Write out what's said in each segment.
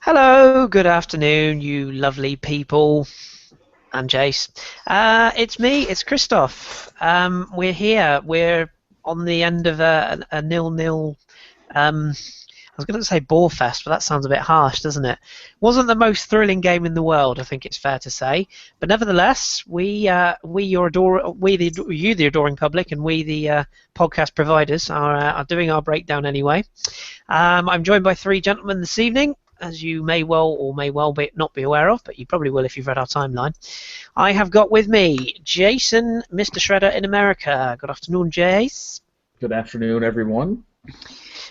Hello, good afternoon, you lovely people. I'm Jace. It's me, it's Christoph. We're here. We're on the end of a nil-nil. I was going to say bore fest, but that sounds a bit harsh, doesn't it? Wasn't the most thrilling game in the world, I think it's fair to say. But nevertheless, you, the adoring public, and we, the podcast providers, are doing our breakdown anyway. I'm joined by three gentlemen this evening, as you may well or may well not be aware of, but you probably will if you've read our timeline. I have got with me Jason, Mr. Shredder in America. Good afternoon, Jace. Good afternoon, everyone.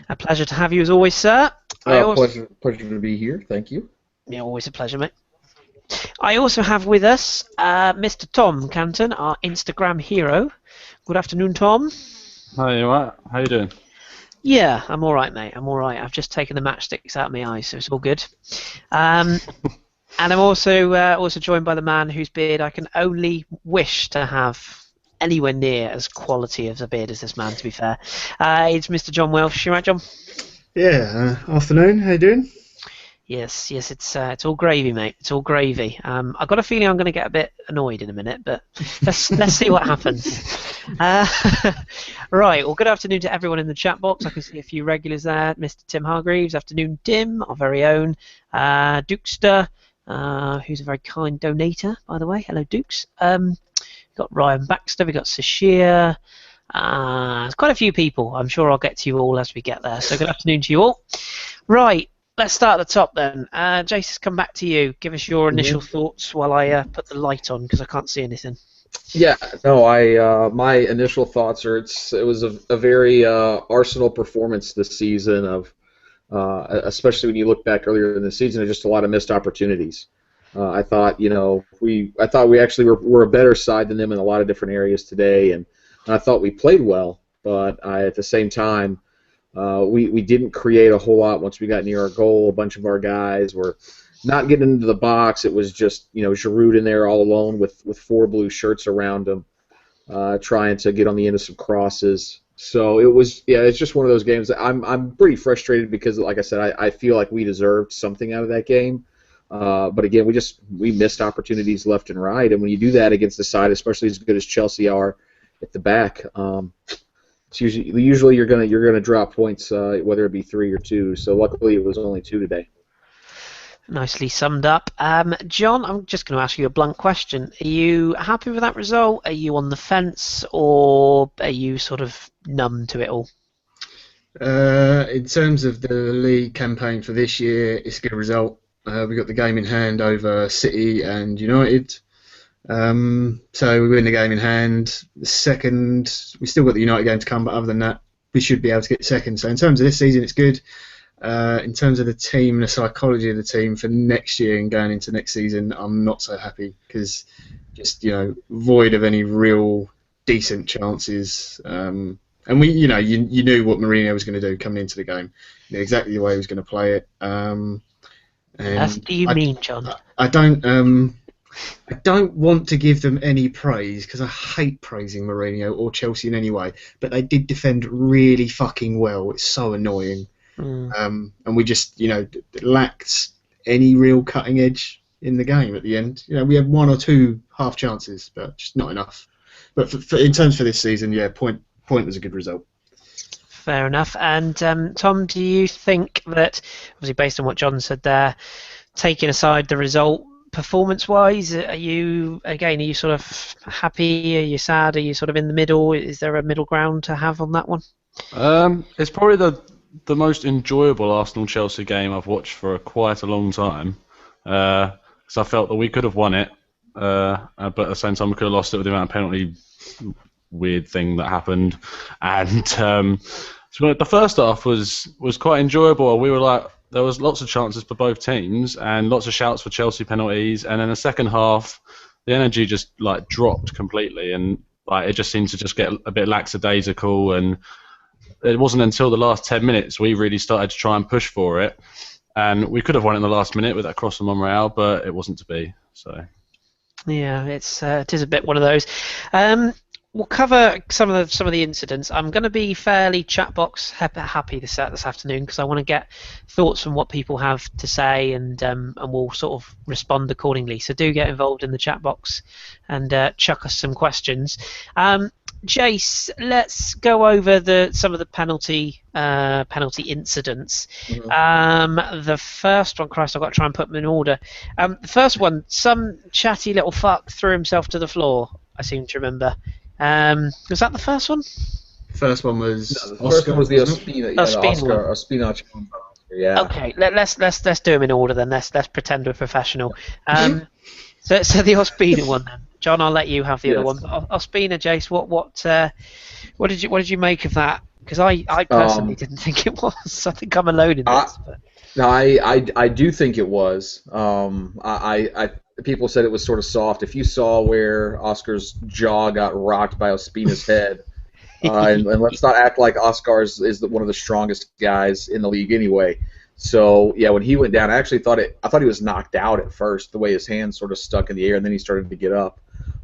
A pleasure to have you as always, sir. Pleasure to be here. Thank you. Yeah, always a pleasure, mate. I also have with us Mr. Tom Canton, our Instagram hero. Good afternoon, Tom. Hi, you alright? How you doing? Yeah, I'm all right, mate. I'm all right. I've just taken the matchsticks out of my eyes, so it's all good. And I'm also joined by the man whose beard I can only wish to have anywhere near as quality of a beard as this man, to be fair. It's Mr. John Welsh. You right, John? Yeah. Afternoon. How you doing? Yes. It's all gravy, mate. It's all gravy. I've got a feeling I'm going to get a bit annoyed in a minute, but let's see what happens. Right. Well, good afternoon to everyone in the chat box. I can see a few regulars there. Mr. Tim Hargreaves. Afternoon, Tim, our very own. Dukester, who's a very kind donator, by the way. Hello, Dukes. We've got Ryan Baxter. We've got Sashir. There's quite a few people. I'm sure I'll get to you all as we get there. So good afternoon to you all. Right. Let's start at the top then. Jace, come back to you. Give us your initial thoughts while I put the light on because I can't see anything. Yeah, no, my initial thoughts are it was a very Arsenal performance this season of especially when you look back earlier in the season, just a lot of missed opportunities. I thought we actually were a better side than them in a lot of different areas today, and I thought we played well, but at the same time. We didn't create a whole lot once we got near our goal. A bunch of our guys were not getting into the box. It was just Giroud in there all alone with four blue shirts around him, trying to get on the end of some crosses. So it's just one of those games that I'm pretty frustrated because, like I said, I feel like we deserved something out of that game. But again, we missed opportunities left and right, and when you do that against a side, especially as good as Chelsea are at the back. It's usually you're gonna drop points, whether it be 3 or 2. So luckily it was only 2 today. Nicely summed up. John, I'm just going to ask you a blunt question. Are you happy with that result? Are you on the fence, or are you sort of numb to it all? In terms of the league campaign for this year, it's a good result. We got the game in hand over City and United. So we win the game in hand. The second, we still got the United game to come, but other than that, we should be able to get second. So in terms of this season, it's good. In terms of the team and the psychology of the team for next year and going into next season, I'm not so happy because just void of any real decent chances. And we, you knew what Mourinho was going to do coming into the game. You knew exactly the way he was going to play it. What do you mean, John? I don't want to give them any praise because I hate praising Mourinho or Chelsea in any way, but they did defend really fucking well. It's so annoying. And we just, lacked any real cutting edge in the game at the end. We had 1 or 2 half chances, but just not enough. But in terms for this season, yeah, point was a good result. Fair enough. And Tom, do you think that, obviously based on what John said there, taking aside the result, performance-wise, are you sort of happy? Are you sad? Are you sort of in the middle? Is there a middle ground to have on that one? It's probably the most enjoyable Arsenal-Chelsea game I've watched for quite a long time. Because I felt that we could have won it, but at the same time we could have lost it with the amount of penalty weird thing that happened. And so the first half was quite enjoyable. We were like, there was lots of chances for both teams and lots of shouts for Chelsea penalties. And then the second half, the energy just dropped completely, and it just seemed to just get a bit lackadaisical. And it wasn't until the last 10 minutes we really started to try and push for it. And we could have won in the last minute with that cross from Monreal, but it wasn't to be. So yeah, it is a bit one of those. we'll cover some of the incidents. I'm going to be fairly chat box happy this afternoon because I want to get thoughts from what people have to say, and we'll sort of respond accordingly. So do get involved in the chat box and chuck us some questions. Jace, let's go over some of the penalty incidents. The first one, Christ, I've got to try and put them in order. The first one, some chatty little fuck threw himself to the floor, I seem to remember. Was that the first one? First one was the first one was the Ospina, Ospina. Yeah. Okay, let's do them in order then. Let's pretend we're professional. So the Ospina one then. John, I'll let you have the other one. Ospina, Jace, what did you make of that? Because I personally didn't think it was. I think I'm alone in this. No, I do think it was. People said it was sort of soft. If you saw where Oscar's jaw got rocked by Ospina's head, and let's not act like Oscar is one of the strongest guys in the league anyway. So yeah, when he went down, I thought he was knocked out at first, the way his hands sort of stuck in the air, and then he started to get up.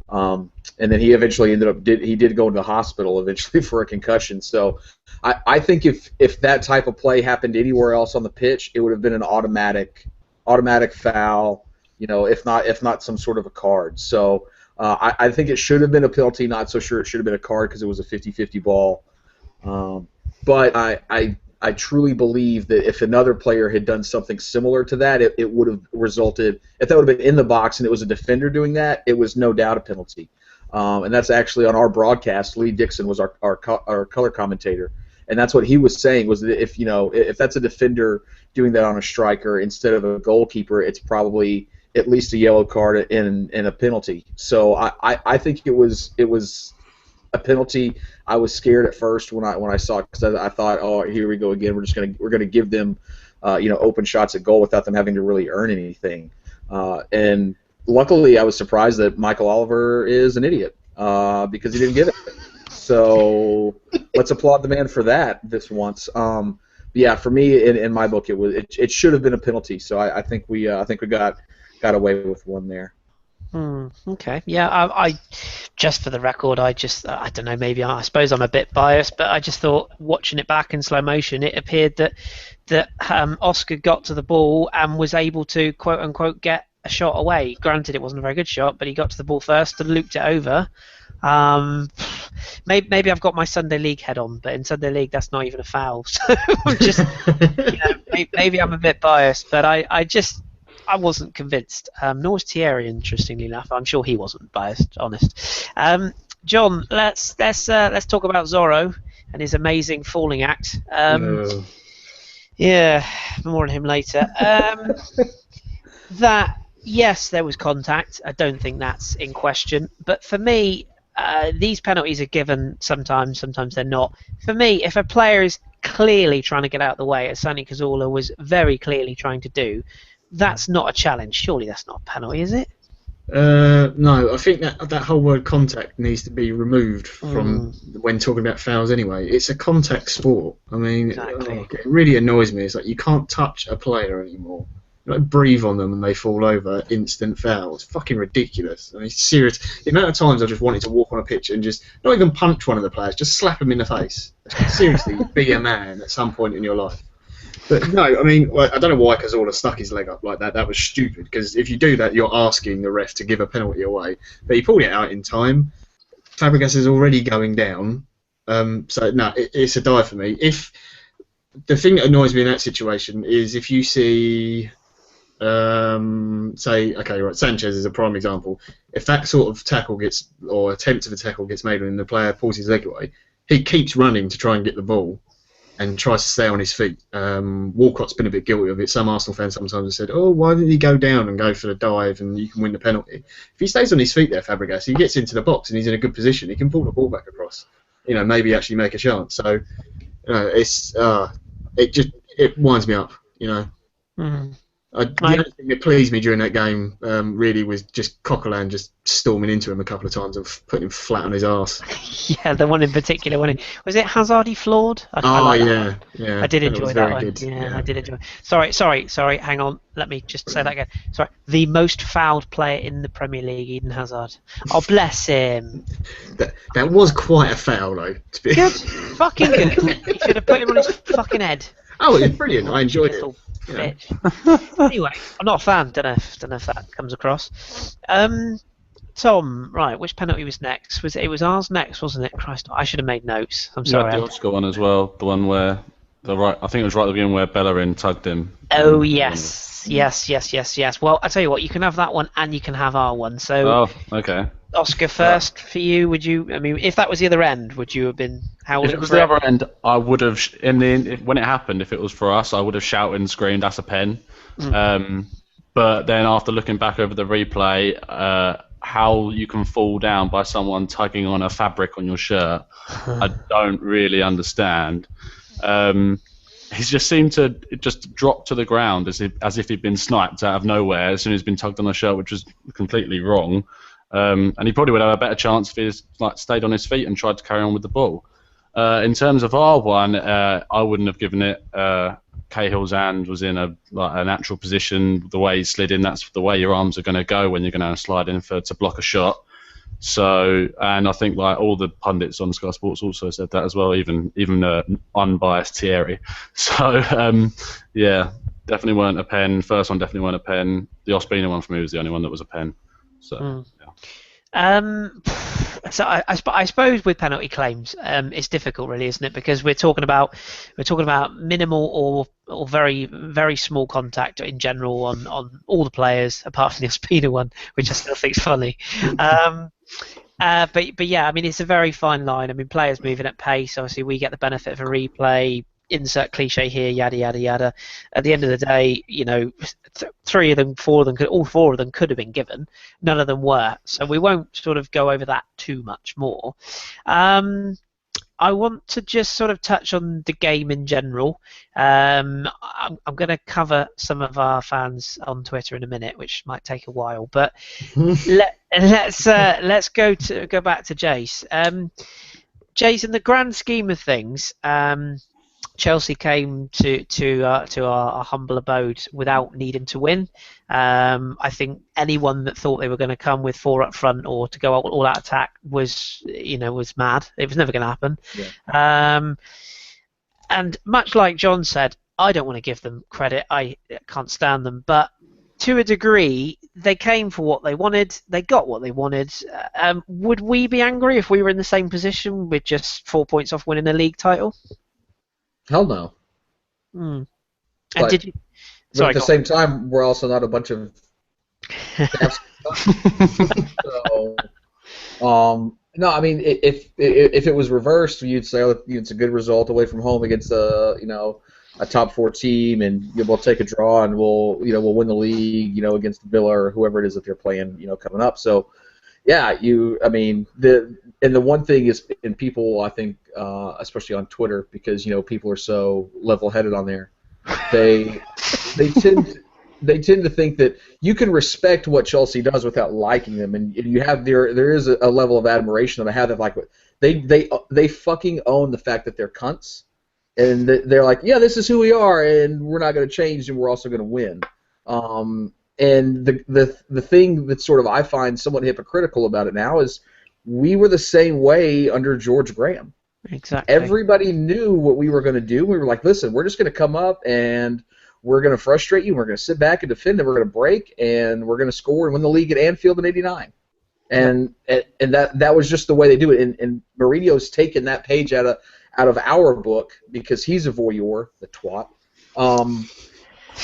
And then he eventually did go into the hospital eventually for a concussion. So I think if that type of play happened anywhere else on the pitch, it would have been an automatic foul. If not some sort of a card. So I think it should have been a penalty. Not so sure it should have been a card because it was a 50-50 ball. But I truly believe that if another player had done something similar to that, it would have resulted. If that would have been in the box and it was a defender doing that, it was no doubt a penalty. And that's actually on our broadcast. Lee Dixon was our color commentator, and that's what he was saying was that if that's a defender doing that on a striker instead of a goalkeeper, it's probably at least a yellow card and a penalty. So I think it was a penalty. I was scared at first when I saw it because I thought, oh, here we go again. We're gonna give them open shots at goal without them having to really earn anything. And luckily, I was surprised that Michael Oliver is an idiot because he didn't get it. So let's applaud the man for that this once. Yeah, for me, in my book, it should have been a penalty. So I think we got away with one there. Okay. Yeah. I just for the record, I don't know. Maybe I suppose I'm a bit biased, but I just thought watching it back in slow motion, it appeared that Oscar got to the ball and was able to quote unquote get a shot away. Granted, it wasn't a very good shot, but he got to the ball first and looped it over. Maybe I've got my Sunday League head on, but in Sunday League that's not even a foul. So I'm just, maybe I'm a bit biased, but I wasn't convinced. Nor was Thierry, interestingly enough. I'm sure he wasn't biased, honest. John, let's talk about Zorro and his amazing falling act. Yeah, more on him later. Yes, there was contact. I don't think that's in question. But for me, these penalties are given sometimes they're not. For me, if a player is clearly trying to get out of the way, as Sonny Cazorla was very clearly trying to do, that's not a challenge. Surely that's not a penalty, is it? No, I think that whole word contact needs to be removed from when talking about fouls anyway. It's a contact sport. I mean, exactly. It really annoys me. It's like you can't touch a player anymore. Breathe on them and they fall over, instant foul. It's fucking ridiculous. I mean, serious. The amount of times I just wanted to walk on a pitch and just not even punch one of the players, just slap them in the face. Seriously, be a man at some point in your life. But no, I mean, I don't know why Cazorla stuck his leg up like that. That was stupid, because if you do that, you're asking the ref to give a penalty away. But he pulled it out in time. Fabregas is already going down. So, no, it's a die for me. If the thing that annoys me in that situation is if you see... Sanchez is a prime example. If that sort of tackle or attempt of a tackle gets made and the player pulls his leg away, he keeps running to try and get the ball and tries to stay on his feet. Walcott's been a bit guilty of it. Some Arsenal fans sometimes have said, oh, why didn't he go down and go for the dive and you can win the penalty? If he stays on his feet there, Fabregas, he gets into the box and he's in a good position, he can pull the ball back across. Maybe actually make a chance. So, it winds me up, The only thing that pleased me during that game really was just Coquelin just storming into him a couple of times and putting him flat on his arse. Yeah, the one in particular. Was it Hazard he floored? I like that one. I did enjoy that one. Good. Yeah, I did enjoy. Sorry. Hang on. Let me just say that again. Sorry. The most fouled player in the Premier League, Eden Hazard. Oh, bless him. That was quite a foul, though. Good. Fucking good. You should have put him on his fucking head. Oh, it was brilliant. I enjoyed it. Bitch. Anyway, I'm not a fan. Don't know if that comes across. Tom, right? Which penalty was next? It was ours next, wasn't it? Christ, I should have made notes. I'm sorry. The Oscar one as well. The one where I think it was right at the beginning where Bellerin tugged him. Oh yes. Well, I tell you what, you can have that one and you can have our one. So. Oh, okay. Oscar first for you. Would you? I mean, if that was the other end, would you have been howling? If it was the other end, I would have. When it happened, if it was for us, I would have shouted and screamed, "That's a pen!" But then after looking back over the replay, how you can fall down by someone tugging on a fabric on your shirt, I don't really understand. He just seemed to just drop to the ground as if he'd been sniped out of nowhere as soon as he'd been tugged on the shirt, which was completely wrong. And he probably would have a better chance if he stayed on his feet and tried to carry on with the ball. In terms of our one, I wouldn't have given it. Cahill's hand was in a natural position. The way he slid in, that's the way your arms are going to go when you're going to slide in to block a shot. So, and I think all the pundits on Sky Sports also said that as well, even unbiased Thierry. So, yeah, definitely weren't a pen. First one definitely weren't a pen. The Ospina one for me was the only one that was a pen. So, yeah. So I suppose with penalty claims, it's difficult, really, isn't it? Because we're talking about minimal or very very small contact in general on all the players, apart from the Ospina one, which I still think is funny. But yeah, I mean, it's a very fine line. I mean, players moving at pace. Obviously, we get the benefit of a replay. Insert cliche here, yada yada yada. At the end of the day, all four of them could have been given. None of them were, so we won't sort of go over that too much more. I want to just sort of touch on the game in general. I'm going to cover some of our fans on Twitter in a minute, which might take a while, but let's go back to Jace. Jace, in the grand scheme of things, Chelsea came to our humble abode without needing to win. I think anyone that thought they were going to come with four up front or to go all out attack was mad. It was never going to happen. Yeah. And much like John said, I don't want to give them credit. I can't stand them, but to a degree, they came for what they wanted. They got what they wanted. Would we be angry if we were in the same position with just 4 points off winning a league title? Hell no. And but, did you? Sorry, but at the same time, we're also not a bunch of. No, I mean, if it was reversed, you'd say it's a good result away from home against a top four team, and we'll take a draw and we'll win the league, against Villa or whoever it is that they're playing, coming up. So. Yeah, the one thing is, and people, I think, especially on Twitter, because people are so level-headed on there, they tend to think that you can respect what Chelsea does without liking them, and you have there is a level of admiration that I have that they fucking own the fact that they're cunts, and they're like, yeah, this is who we are, and we're not going to change, and we're also going to win. And the thing that sort of I find somewhat hypocritical about it now is we were the same way under George Graham. Exactly. Everybody knew what we were going to do. We were like, listen, we're just going to come up and we're going to frustrate you. We're going to sit back and defend, and we're going to break, and we're going to score and win the league at Anfield in '89. And that was just the way they do it. And Mourinho's taken that page out of our book because he's a voyeur, the twat.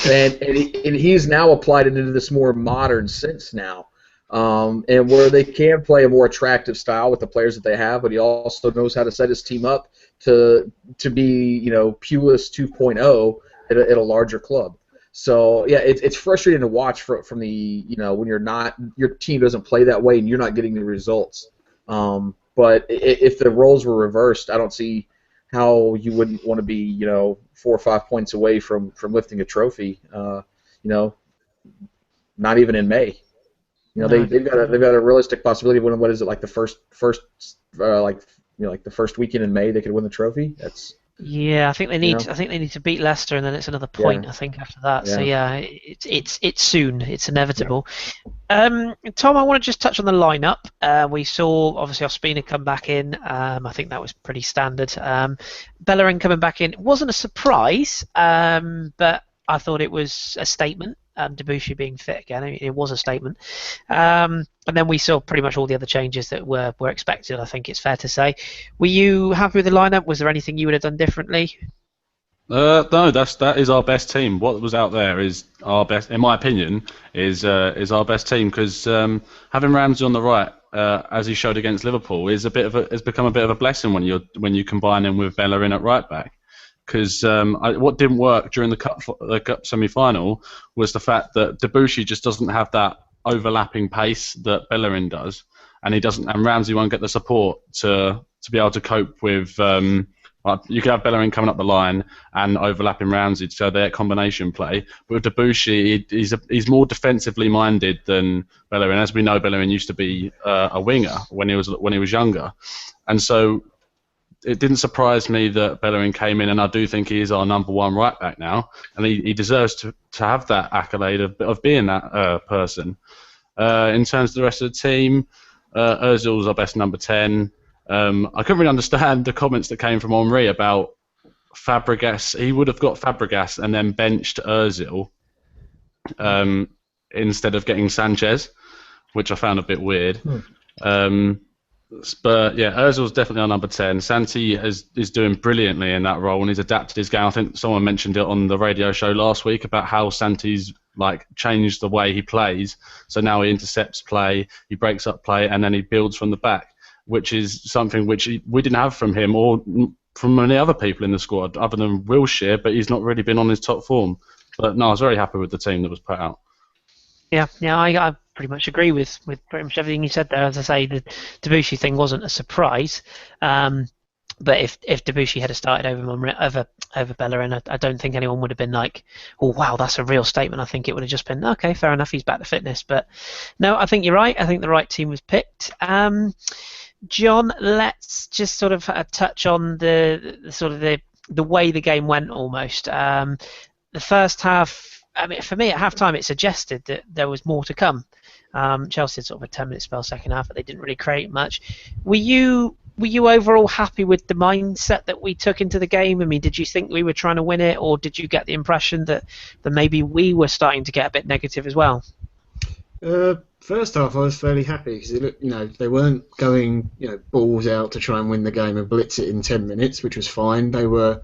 And he's now applied it into this more modern sense now, and where they can play a more attractive style with the players that they have, but he also knows how to set his team up to be Pulis 2.0 at a larger club. So yeah, it's frustrating to watch from the when your team doesn't play that way and you're not getting the results. But if the roles were reversed, I don't see how you wouldn't want to be 4 or 5 points away from lifting a trophy not even in May. You know, No. they've got a realistic possibility of winning. What is it, like the first like the first weekend in May they could win the trophy? That's Yeah, I think they need. know? I think they need to beat Leicester, and then it's another point. Yeah. I think after that. So Yeah. yeah, it's soon. It's inevitable. Tom, I want to just touch on the lineup. We saw obviously Ospina come back in. I think that was pretty standard. Bellerin coming back in wasn't a surprise, but I thought it was a statement. Debussy being fit again, it was a statement. And then we saw pretty much all the other changes that were expected. I think it's fair to say. Were you happy with the lineup? Was there anything you would have done differently? No, that is our best team. What was out there is our best, in my opinion, is our best team because having Ramsey on the right, as he showed against Liverpool, has become a bit of a blessing when you combine him with Bellerin at right back. Because what didn't work during the cup semi-final was the fact that Debussy just doesn't have that overlapping pace that Bellerin does, and Ramsey won't get the support to be able to cope with. You could have Bellerin coming up the line and overlapping Ramsey, so their combination play. But with Debussy, he's more defensively minded than Bellerin. As we know, Bellerin used to be a winger when he was younger, and so it didn't surprise me that Bellerin came in, and I do think he is our number one right back now, and he deserves to have that accolade of being that person. In terms of the rest of the team, Ozil's our best number 10. I couldn't really understand the comments that came from Henry about Fabregas. He would have got Fabregas and then benched Ozil instead of getting Sanchez, which I found a bit weird. But yeah, Ozil's definitely our number 10. Santi is doing brilliantly in that role, and he's adapted his game. I think someone mentioned it on the radio show last week about how Santi's changed the way he plays. So now he intercepts play, he breaks up play, and then he builds from the back, which is something which we didn't have from him or from many other people in the squad, other than Wilshere. But he's not really been on his top form. But no, I was very happy with the team that was put out. Yeah, I pretty much agree with pretty much everything you said there. As I say, the Debussy thing wasn't a surprise, but if Debussy had started over Bellerin, I don't think anyone would have been like, "Oh wow, that's a real statement." I think it would have just been, "Okay, fair enough, he's back to fitness." But no, I think you're right. I think the right team was picked. John, let's just sort of touch on the way the game went almost. The first half. I mean, for me, at half-time, it suggested that there was more to come. Chelsea had sort of a 10-minute spell second half, but they didn't really create much. Were you overall happy with the mindset that we took into the game? I mean, did you think we were trying to win it, or did you get the impression that maybe we were starting to get a bit negative as well? First half, I was fairly happy because they weren't going balls out to try and win the game and blitz it in 10 minutes, which was fine. They were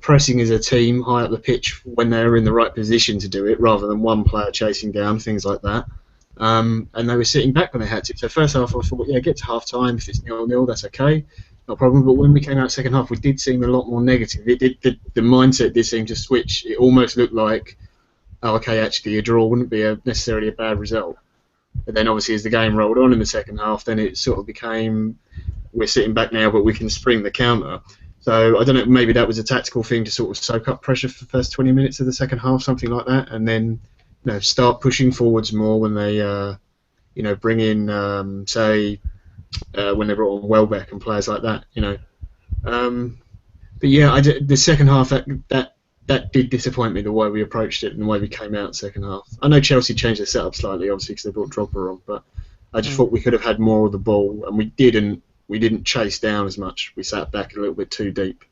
pressing as a team high up the pitch when they were in the right position to do it, rather than one player chasing down, things like that. And they were sitting back when they had to. So first half, I thought, get to half time. If it's 0-0, that's okay, no problem. But when we came out second half, we did seem a lot more negative. The mindset did seem to switch. It almost looked like, oh, okay, actually a draw wouldn't be necessarily a bad result. But then obviously as the game rolled on in the second half, then it sort of became, we're sitting back now, but we can spring the counter. So I don't know, maybe that was a tactical thing to sort of soak up pressure for the first 20 minutes of the second half, something like that, and then start pushing forwards more when they bring in say when they brought on Welbeck and players like that, But yeah, the second half that did disappoint me, the way we approached it and the way we came out second half. I know Chelsea changed their setup slightly, obviously, because they brought Drogba on, but I just thought we could have had more of the ball, and we didn't chase down as much. We sat back a little bit too deep.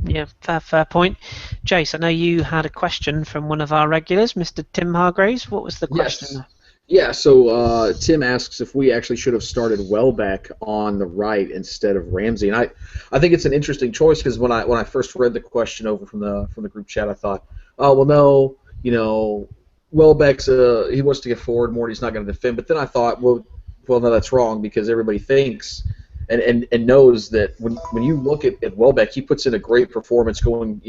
Yeah, fair point. Jace, I know you had a question from one of our regulars, Mr. Tim Hargraves. What was the question? Yes. Yeah, so Tim asks if we actually should have started Welbeck on the right instead of Ramsey, and I think it's an interesting choice because when I first read the question over from the group chat, I thought, oh well, no, Welbeck's he wants to get forward more, he's not going to defend. But then I thought, well, no, that's wrong because everybody thinks and knows that when you look at Welbeck, he puts in a great performance going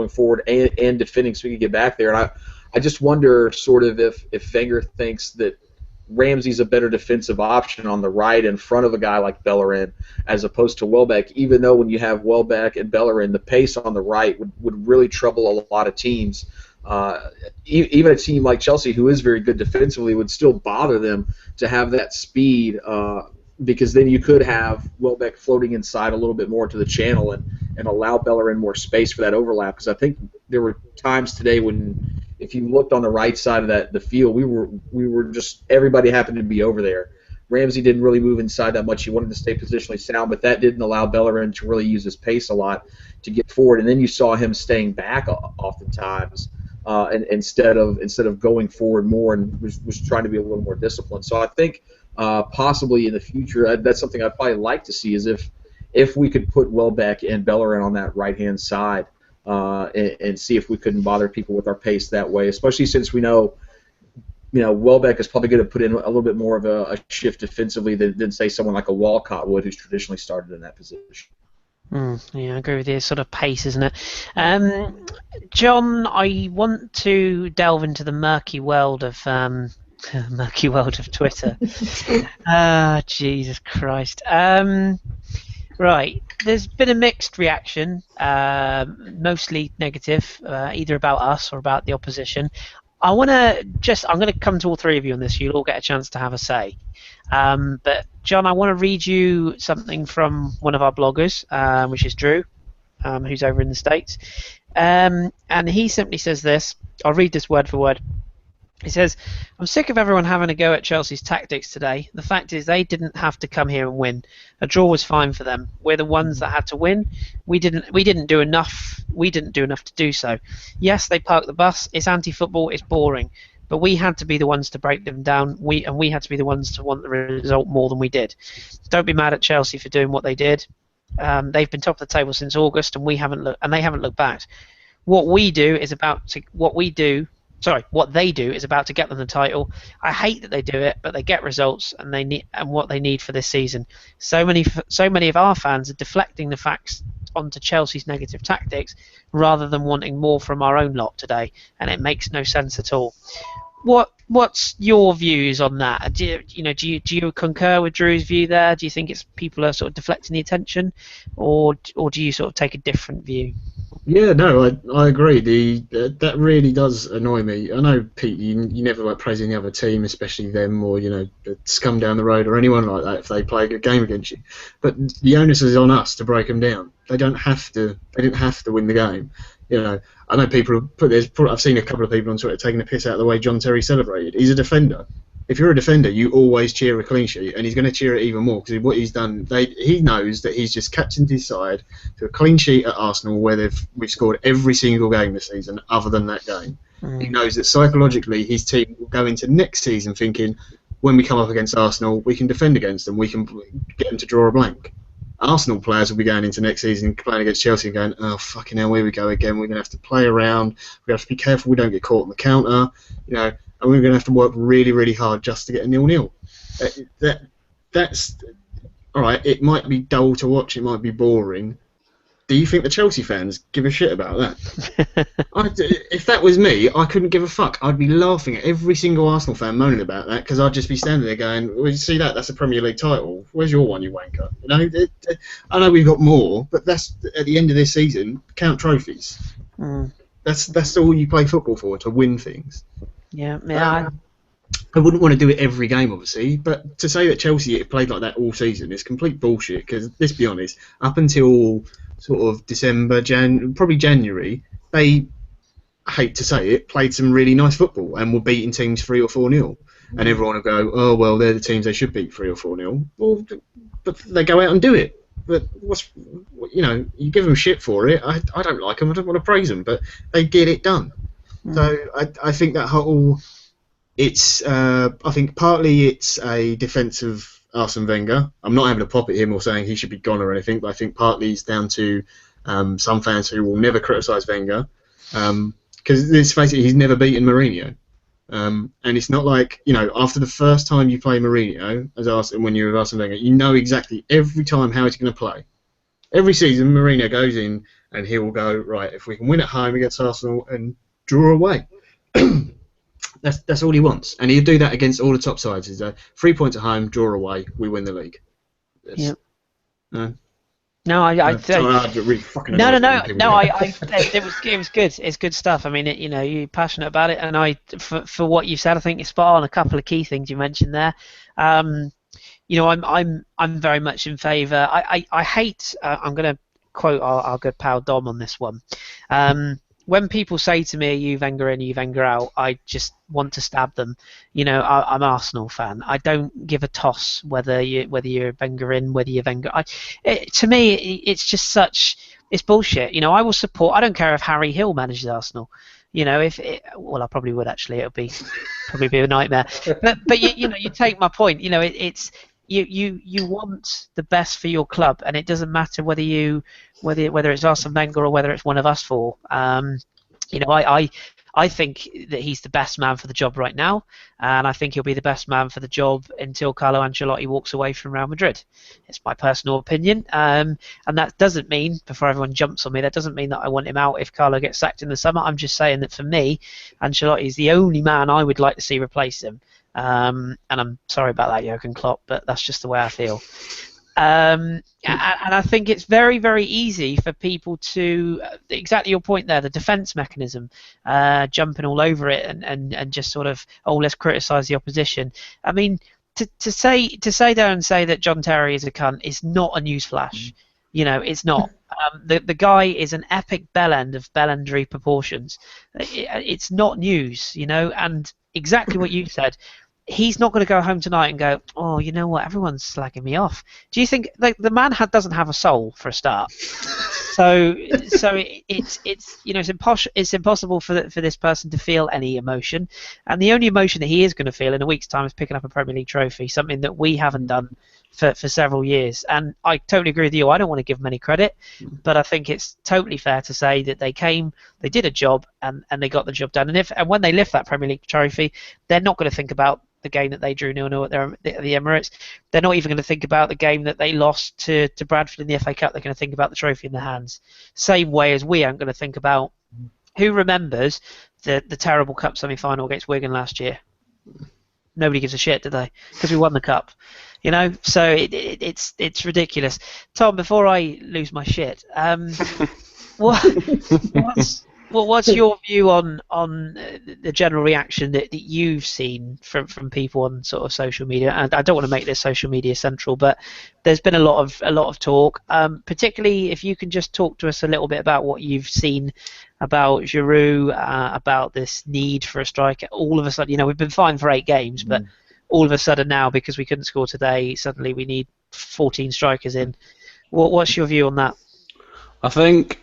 forward and defending, so he can get back there. And I just wonder sort of if Wenger thinks that Ramsey's a better defensive option on the right in front of a guy like Bellerin as opposed to Welbeck, even though when you have Welbeck and Bellerin, the pace on the right would really trouble a lot of teams. even a team like Chelsea, who is very good defensively, would still bother them to have that speed, because then you could have Welbeck floating inside a little bit more to the channel and allow Bellerin more space for that overlap. Because I think there were times today when, if you looked on the right side of the field, we were just, everybody happened to be over there. Ramsey didn't really move inside that much. He wanted to stay positionally sound, but that didn't allow Bellerin to really use his pace a lot to get forward. And then you saw him staying back oftentimes, and instead of going forward more, and was trying to be a little more disciplined. So I think possibly in the future, that's something I'd probably like to see, is if we could put Welbeck and Bellerin on that right-hand side, and see if we couldn't bother people with our pace that way, especially since we know, Welbeck is probably going to put in a little bit more of a shift defensively than say someone like a Walcott would, who's traditionally started in that position. Yeah, I agree with you. It's sort of pace, isn't it? John, I want to delve into the murky world of Twitter. Jesus Christ. Right, there's been a mixed reaction, mostly negative, either about us or about the opposition. I'm going to come to all three of you on this. You'll all get a chance to have a say. But John, I want to read you something from one of our bloggers, which is Drew, who's over in the States. And he simply says this. I'll read this word for word. He says, "I'm sick of everyone having a go at Chelsea's tactics today. The fact is they didn't have to come here and win. A draw was fine for them. We're the ones that had to win. We didn't do enough. We didn't do enough to do so. Yes, they parked the bus. It's anti-football. It's boring. But we had to be the ones to break them down. We had to be the ones to want the result more than we did. Don't be mad at Chelsea for doing what they did. They've been top of the table since August, and they haven't looked back. What they do is about to get them the title. I hate that they do it, but they get results, and what they need for this season. So many of our fans are deflecting the facts onto Chelsea's negative tactics rather than wanting more from our own lot today, and it makes no sense at all." What's your views on that? Do you concur with Drew's view there? Do you think it's people are sort of deflecting the attention, or do you sort of take a different view? Yeah, no, I agree. That really does annoy me. I know, Pete, you never like praising the other team, especially them or the scum down the road or anyone like that if they play a good game against you. But the onus is on us to break them down. They didn't have to win the game. I know people I've seen a couple of people on Twitter taking a piss out of the way John Terry celebrated. He's a defender. If you're a defender, you always cheer a clean sheet, and he's going to cheer it even more because what he's done, he knows that he's just captained his side to a clean sheet at Arsenal, where we've scored every single game this season, other than that game. He knows that psychologically his team will go into next season thinking, when we come up against Arsenal, we can defend against them, we can get them to draw a blank. Arsenal players will be going into next season playing against Chelsea and going, oh fucking hell, here we go again. We're going to have to play around. We have to be careful we don't get caught on the counter. And we're going to have to work really, really hard just to get a 0-0. That's all right. It might be dull to watch. It might be boring. Do you think the Chelsea fans give a shit about that? If that was me, I couldn't give a fuck. I'd be laughing at every single Arsenal fan moaning about that because I'd just be standing there going, well, you see that? That's a Premier League title. Where's your one, you wanker? I know we've got more, but that's at the end of this season, count trophies. That's all you play football for, to win things. Yeah. I wouldn't want to do it every game, obviously, but to say that Chelsea played like that all season is complete bullshit, because, let's be honest, up until sort of December, probably January, they, I hate to say it, played some really nice football and were beating teams 3 or 4-0. And everyone will go, oh, well, they're the teams they should beat 3 or 4-0. Well, but they go out and do it. But you give them shit for it. I don't like them. I don't want to praise them, but they get it done. So I think that whole, I think partly it's a defence of Arsene Wenger. I'm not having a pop at him or saying he should be gone or anything, but I think partly it's down to some fans who will never criticise Wenger, because let's face it, he's never beaten Mourinho. And it's not like, after the first time you play Mourinho, when you're with Arsene Wenger, you know exactly every time how he's going to play. Every season, Mourinho goes in and he will go, right, if we can win at home against Arsenal and draw away. That's all he wants. And he'll do that against all the top sides. Is 3 points at home, draw away, we win the league. No, I Sorry, I really fucking no, no, annoyed no, when people no. do that. It was good. It's good stuff. I mean, you're passionate about it, and for what you said, I think you're spot on. A couple of key things you mentioned there. I'm very much in favour. I hate. I'm going to quote our good pal Dom on this one. When people say to me, "Are you Wenger in, are you Wenger out?" I just want to stab them. I'm an Arsenal fan. I don't give a toss whether you're Wenger in, whether you're Wenger. To me, it's just it's bullshit. I will support. I don't care if Harry Hill manages Arsenal. I probably would actually. It'll probably be a nightmare. But you take my point. It's you want the best for your club, and it doesn't matter whether it's Arsene Wenger or whether it's one of us four. I think that he's the best man for the job right now, and I think he'll be the best man for the job until Carlo Ancelotti walks away from Real Madrid. It's my personal opinion, and that doesn't mean, before everyone jumps on me, that doesn't mean that I want him out if Carlo gets sacked in the summer. I'm just saying that for me, Ancelotti is the only man I would like to see replace him. And I'm sorry about that, Jurgen Klopp, but that's just the way I feel. And I think it's very, very easy for people to, exactly your point there, the defence mechanism, jumping all over it and just sort of, let's criticise the opposition. I mean, to say there and say that John Terry is a cunt is not a newsflash. It's not. The guy is an epic bellend of bellendery proportions. It's not news, and exactly what you said. He's not going to go home tonight and go, oh, you know what, everyone's slagging me off. Do you think the man doesn't have a soul for a start? So it's impossible for this person to feel any emotion, and the only emotion that he is going to feel in a week's time is picking up a Premier League trophy, something that we haven't done for several years. And I totally agree with you. I don't want to give them any credit, but I think it's totally fair to say that they came, they did a job, and they got the job done. And when they lift that Premier League trophy, they're not going to think about the game that they drew 0-0 at the Emirates. They're not even going to think about the game that they lost to Bradford in the FA Cup. They're going to think about the trophy in their hands. Same way as we aren't going to think about who remembers the terrible cup semi-final against Wigan last year. Nobody gives a shit, do they? Because we won the cup. So it's ridiculous. Tom, before I lose my shit, what's your view on the general reaction that you've seen from people on sort of social media? And I don't want to make this social media central, but there's been a lot of talk. Particularly if you can just talk to us a little bit about what you've seen about Giroud, about this need for a striker. All of a sudden, we've been fine for 8 games, but all of a sudden now, because we couldn't score today, suddenly we need 14 strikers in. What's your view on that? I think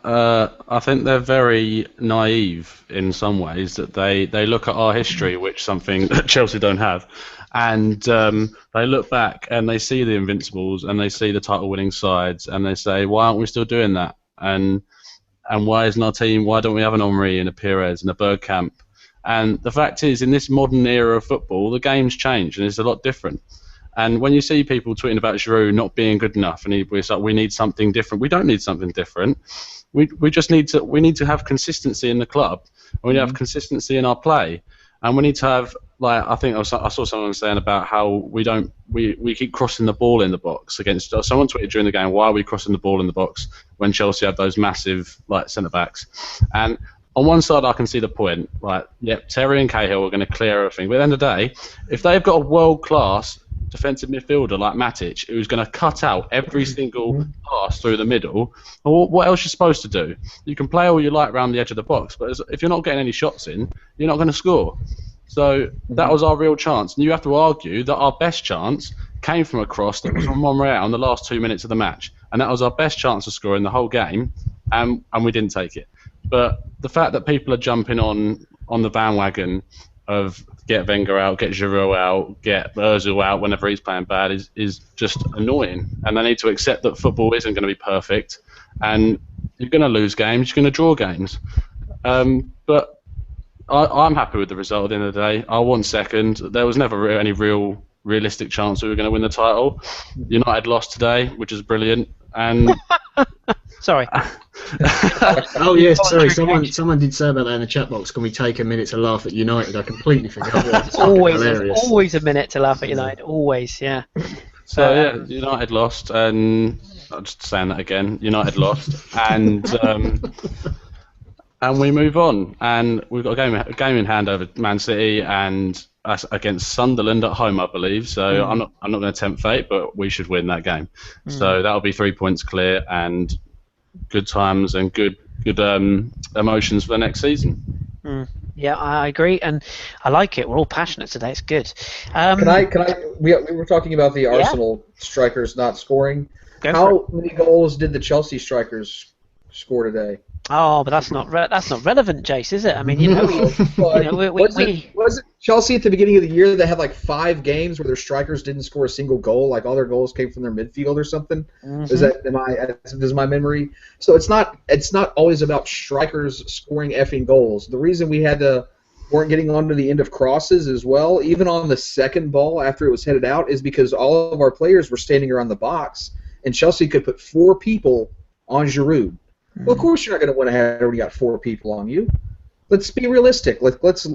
they're very naive in some ways, that they look at our history, which something that Chelsea don't have, and they look back and they see the Invincibles and they see the title-winning sides and they say, why aren't we still doing that? And why isn't our team? Why don't we have an Omri and a Pires and a Bergkamp? And the fact is, in this modern era of football, the game's changed and it's a lot different. And when you see people tweeting about Giroud not being good enough, and it's like, we need something different. We don't need something different. We just need to have consistency in the club. And we need to have consistency in our play. And we need to have, like, I think I saw someone saying about how we keep crossing the ball in the box against. Someone tweeted during the game, why are we crossing the ball in the box when Chelsea have those massive centre backs? And on one side, I can see the point. Like, Terry and Cahill are going to clear everything. But at the end of the day, if they've got a world-class defensive midfielder like Matic, who's going to cut out every single pass through the middle, or what else you're supposed to do? You can play all you like around the edge of the box, but if you're not getting any shots in, you're not going to score. So that was our real chance. And you have to argue that our best chance came from a cross that was from Monreal in the last 2 minutes of the match. And that was our best chance of scoring the whole game, and we didn't take it. But the fact that people are jumping on the bandwagon of get Wenger out, get Giroud out, get Ozil out whenever he's playing bad is just annoying. And they need to accept that football isn't going to be perfect, and you're going to lose games, you're going to draw games. But I'm happy with the result at the end of the day. I won second. There was never any realistic chance we were going to win the title. United lost today, which is brilliant. And sorry. Oh yes, sorry. Someone did say about that in the chat box. Can we take a minute to laugh at United? I completely forgot. That's always a minute to laugh at United. Always, yeah. So United lost, and I'm just saying that again. United lost, and we move on, and we've got a game in hand over Man City and us against Sunderland at home, I believe. So I'm not going to tempt fate, but we should win that game. So that'll be 3 points clear and good times and good emotions for the next season. Yeah, I agree, and I like it. We're all passionate today. It's good. Can I? We were talking about the Arsenal strikers not scoring. How many goals did the Chelsea strikers score today? Oh, but that's not relevant, Jace, is it? I mean, was it Chelsea at the beginning of the year that had like 5 games where their strikers didn't score a single goal? Like all their goals came from their midfield or something. Does my memory? So it's not always about strikers scoring effing goals. The reason we weren't getting onto the end of crosses as well, even on the second ball after it was headed out, is because all of our players were standing around the box, and Chelsea could put 4 people on Giroud. Well, of course you're not going to win a header when you got 4 people on you. Let's be realistic. Let's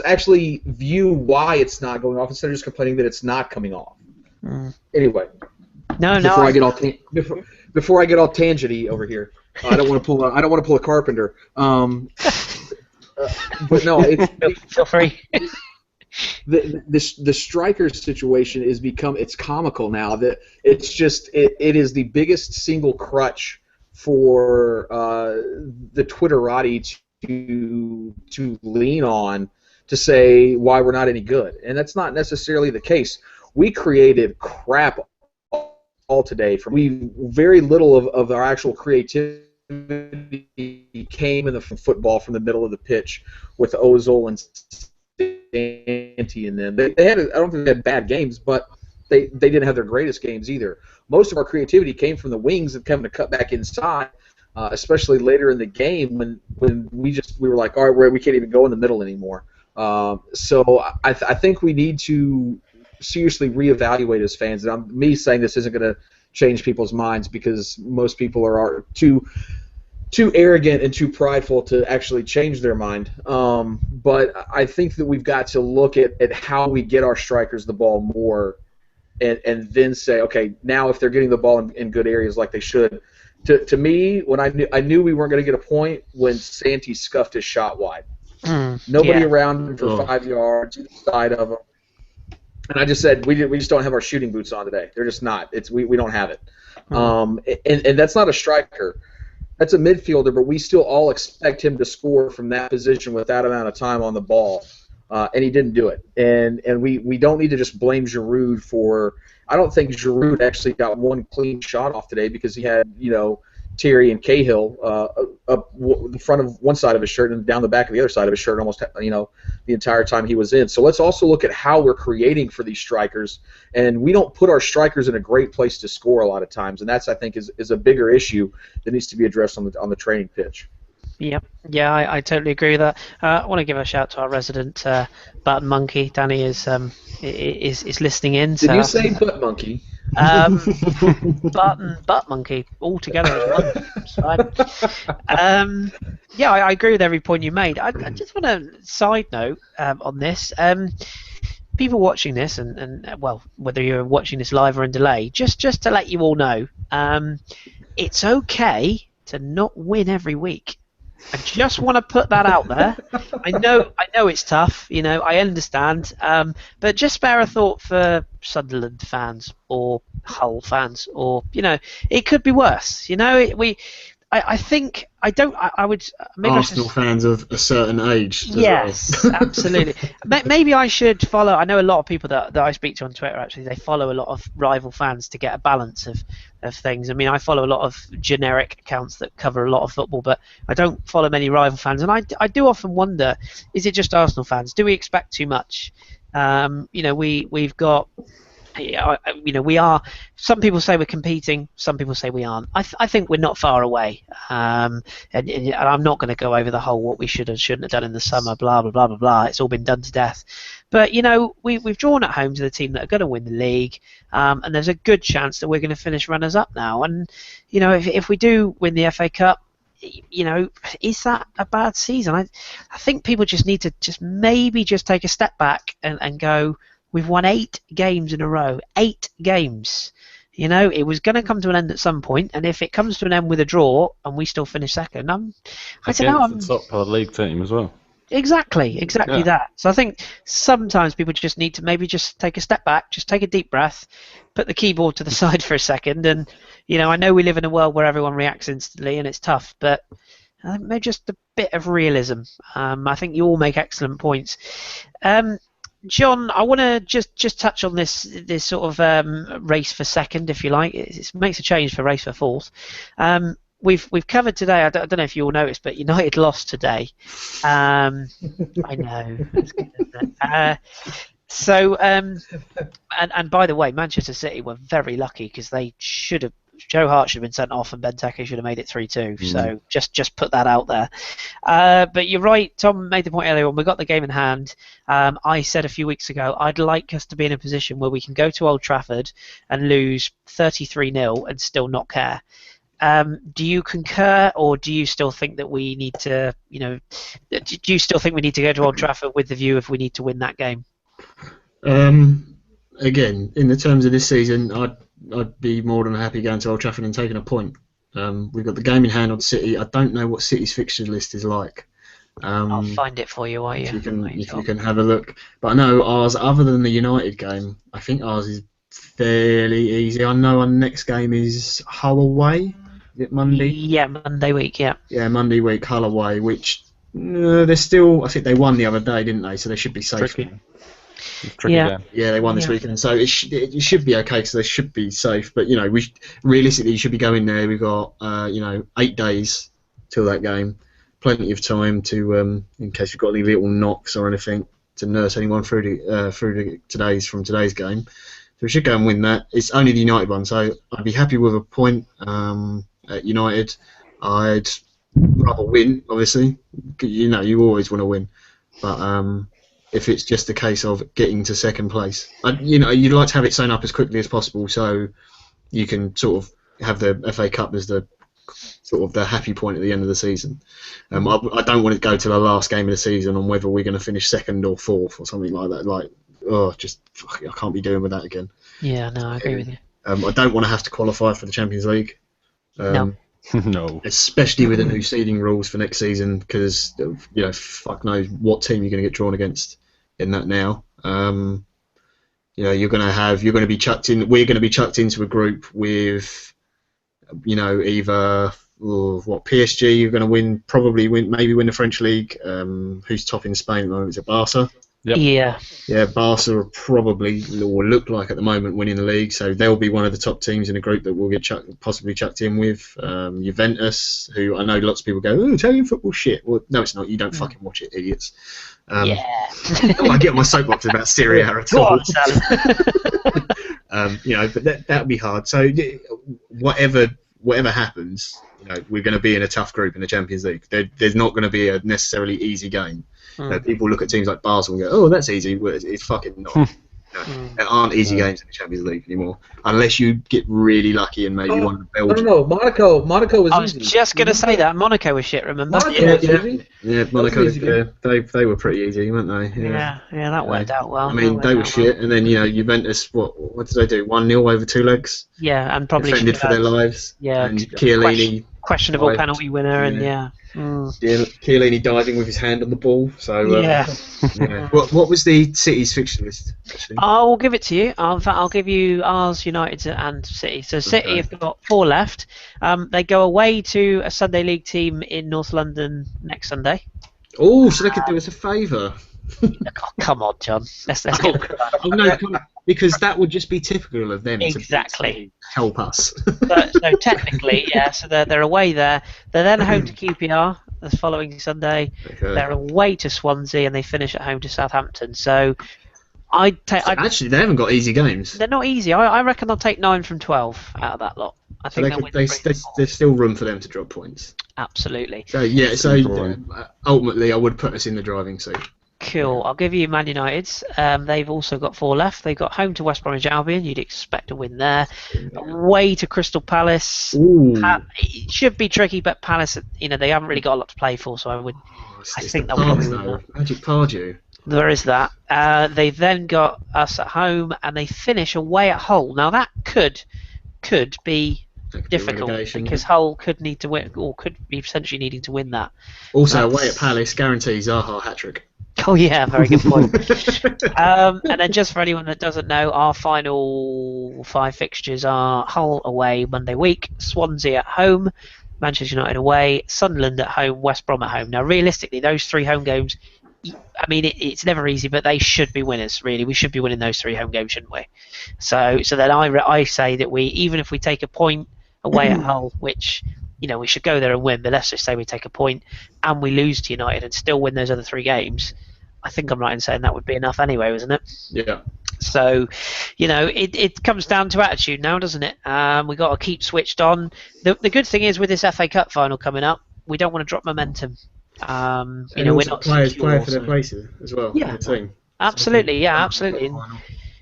actually view why it's not going off instead of just complaining that it's not coming off. Anyway, before I get all tangenty over here, I don't want to pull a Carpenter. But no, feel free. The strikers situation it's comical now. That it is the biggest single crutch for the Twitterati to lean on to say why we're not any good, and that's not necessarily the case. We created crap all today. Very little of our actual creativity came from football from the middle of the pitch with Ozil and Santi and them. They had I don't think they had bad games, but they didn't have their greatest games either. Most of our creativity came from the wings and coming to cut back inside, especially later in the game when we were like, all right, we can't even go in the middle anymore. So I think we need to seriously reevaluate as fans. And me saying this isn't going to change people's minds because most people are too arrogant and too prideful to actually change their mind. But I think that we've got to look at how we get our strikers the ball more. And then say, okay, now if they're getting the ball in good areas like they should. To me, when I knew we weren't going to get a point when Santi scuffed his shot wide. Nobody around him for 5 yards, either side of him. And I just said, we just don't have our shooting boots on today. They're just not. We don't have it. And that's not a striker. That's a midfielder, but we still all expect him to score from that position with that amount of time on the ball. And he didn't do it. And we don't need to just blame Giroud for. I don't think Giroud actually got one clean shot off today because he had Terry and Cahill up the front of one side of his shirt and down the back of the other side of his shirt almost the entire time he was in. So let's also look at how we're creating for these strikers, and we don't put our strikers in a great place to score a lot of times, and that's I think is a bigger issue that needs to be addressed on the training pitch. Yep. Yeah, I totally agree with that. I want to give a shout to our resident button monkey. Danny is listening in. Did you say butt monkey? Butt monkey, all together as one. Yeah, I agree with every point you made. I just want a side note on this. People watching this, and well, whether you're watching this live or in delay, just to let you all know, it's okay to not win every week. I just want to put that out there. I know it's tough, I understand, but just spare a thought for Sunderland fans or Hull fans, or it could be worse. I think I would maybe Arsenal fans of a certain age. Yes, well. Absolutely. Maybe I should follow. I know a lot of people that I speak to on Twitter. Actually, they follow a lot of rival fans to get a balance of things. I mean, I follow a lot of generic accounts that cover a lot of football, but I don't follow many rival fans. And I do often wonder: is it just Arsenal fans? Do we expect too much? We've got. We are. Some people say we're competing. Some people say we aren't. I think we're not far away. And I'm not going to go over the whole what we should and shouldn't have done in the summer. Blah blah blah blah blah. It's all been done to death. But we've drawn at home to the team that are going to win the league, and there's a good chance that we're going to finish runners up now. And if we do win the FA Cup, is that a bad season? I think people just need to maybe take a step back and go. We've won 8 games in a row. 8 games. You know, it was going to come to an end at some point, and if it comes to an end with a draw and we still finish second, I don't know. Against the top of the league team as well. Exactly Yeah. that. So I think sometimes people just need to maybe just take a step back, just take a deep breath, put the keyboard to the side for a second, and I know we live in a world where everyone reacts instantly and it's tough, but I think maybe just a bit of realism. I think you all make excellent points. John, I want to just touch on this sort of race for second, if you like. It makes a change for race for fourth. We've covered today. I don't know if you all noticed, but United lost today. I know. That's good, isn't it? So, and by the way, Manchester City were very lucky because they should have. Joe Hart should have been sent off, and Benteke should have made it 3-2. So just put that out there. But you're right. Tom made the point earlier on. We got the game in hand. I said a few weeks ago I'd like us to be in a position where we can go to Old Trafford and lose 33-0 and still not care. Do you concur, or do you still think that we need to? Do you still think we need to go to Old Trafford with the view if we need to win that game? Again, in the terms of this season, I'd be more than happy going to Old Trafford and taking a point. We've got the game in hand on City. I don't know what City's fixture list is like. I'll find it for you, if you can have a look. But I know ours, other than the United game, I think ours is fairly easy. I know our next game is Hull away. Is it Monday? Yeah, Monday week, yeah. Yeah, Monday week, Hull away, which they're still, I think they won the other day, didn't they? So they should be safe. Tricky Yeah. game. Yeah, they won this weekend, so it should be okay, so they should be safe. But, realistically, you should be going there. We've got, 8 days till that game. Plenty of time to, in case you've got any little knocks or anything, to nurse anyone through today's game. So we should go and win that. It's only the United one, so I'd be happy with a point at United. I'd rather win, obviously. You always want to win. But if it's just a case of getting to second place, you'd like to have it sewn up as quickly as possible so you can sort of have the FA Cup as the sort of the happy point at the end of the season. I don't want to go to the last game of the season on whether we're going to finish second or fourth or something like that. I can't be doing with that again. Yeah, no, I agree with you. I don't want to have to qualify for the Champions League. No. No. Especially with the new seeding rules for next season, because fuck knows what team you're going to get drawn against in that now. You're going to be chucked in. We're going to be chucked into a group with, either PSG. You're going to maybe win the French league. Who's top in Spain at the moment? Is it Barca? Yep. Yeah. Yeah, Barca are probably, or look like at the moment, winning the league, so they'll be one of the top teams in the group that will get possibly chucked in with. Juventus, who I know lots of people go, oh, Italian football shit. Well, no, it's not. You don't fucking watch it, idiots. Yeah. I get on my soapbox about Serie A at all. But that would be hard. So whatever happens, we're going to be in a tough group in the Champions League. There's not going to be a necessarily easy game. People look at teams like Barcelona and go, "Oh, that's easy." Well, it's fucking not. There aren't easy games in the Champions League anymore, unless you get really lucky and maybe one of Belgium. No, Monaco was easy. I was just going to say that. Monaco was shit, remember? Monaco. They were pretty easy, weren't they? Yeah, that worked out well. I mean, they were shit, and then Juventus. What did they do? 1-0 over 2 legs. Yeah, and probably defended for their lives. Yeah, and Chiellini. Questionable penalty winner, and Chiellini diving with his hand on the ball. So What was the City's fixture list? Actually? I'll give it to you. In fact, I'll give you ours, United and City. So City have got 4 left. They go away to a Sunday League team in North London next Sunday. Oh, so they could do us a favour. Oh, come on, John. Let's get no, because that would just be typical of them. Exactly. To help us. So technically, yeah. So they're away there. They're then home to QPR the following Sunday. Okay. They're away to Swansea, and they finish at home to Southampton. So actually, they haven't got easy games. They're not easy. I reckon they'll take 9 from 12 out of that lot. I think there's still room for them to drop points. Absolutely. So ultimately, I would put us in the driving seat. Cool. I'll give you Man United's. They've also got 4 left. They've got home to West Bromwich Albion. You'd expect a win there. Away to Crystal Palace. It should be tricky, but Palace, they haven't really got a lot to play for, so I think they'll probably win that. Magic Pardew. There is that. They've then got us at home, and they finish away at Hull. Now that could could be That could be difficult relegation, because yeah. Hull could need to win, or could be potentially needing to win that. Also, away at Palace guarantees Zaha hat-trick. Oh yeah, very good point. And then just for anyone that doesn't know, our final 5 fixtures are Hull away Monday week, Swansea at home, Manchester United away, Sunderland at home, West Brom at home. Now, realistically, those 3 home games, I mean, it's never easy, but they should be winners. Really, we should be winning those 3 home games, shouldn't we? So then I say that even if we take a point away at Hull, which we should go there and win, but let's just say we take a point and we lose to United and still win those other 3 games. I think I'm right in saying that would be enough anyway, wasn't it? Yeah. So, it comes down to attitude now, doesn't it? We got to keep switched on. The good thing is with this FA Cup final coming up, we don't want to drop momentum. And we're also not players secure, play for their so- places as well Yeah. in the team. Absolutely, yeah, absolutely. Final.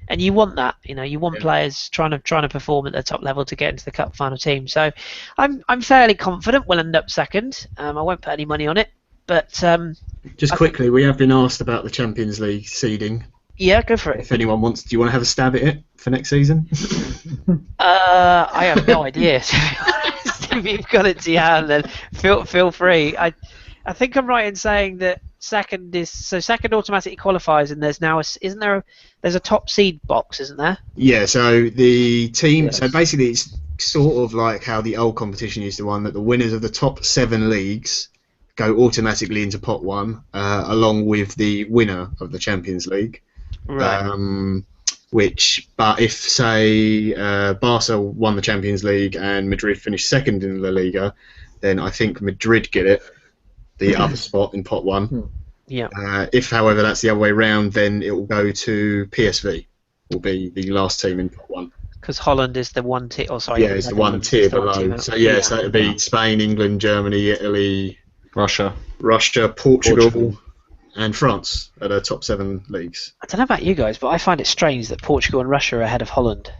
And you want that, you want Yeah. players trying to perform at the top level to get into the cup final team. So, I'm fairly confident we'll end up second. I won't put any money on it, but Just quickly, we have been asked about the Champions League seeding. yeah, go for it. If anyone wants, do you want to have a stab at it for next season? I have no idea. To be honest. If you've got it to your hand, then feel free. I think I'm right in saying that second automatically qualifies, and there's now there's a top seed box, isn't there? Yeah. So the team. Yes. So basically, it's sort of like how the old competition used to run. That the winners of the top 7 leagues go automatically into pot 1, along with the winner of the Champions League. Right. But if say Barca won the Champions League and Madrid finished second in La Liga, then I think Madrid get it, the other spot in pot 1. Yeah. If, however, that's the other way round, then it will go to PSV. Will be the last team in pot 1. Because Holland is the one tier. Oh, sorry. Yeah, it's the one tier below. So so it'll be Spain, England, Germany, Italy, Russia. Portugal, and France are the top 7 leagues. I don't know about you guys, but I find it strange that Portugal and Russia are ahead of Holland.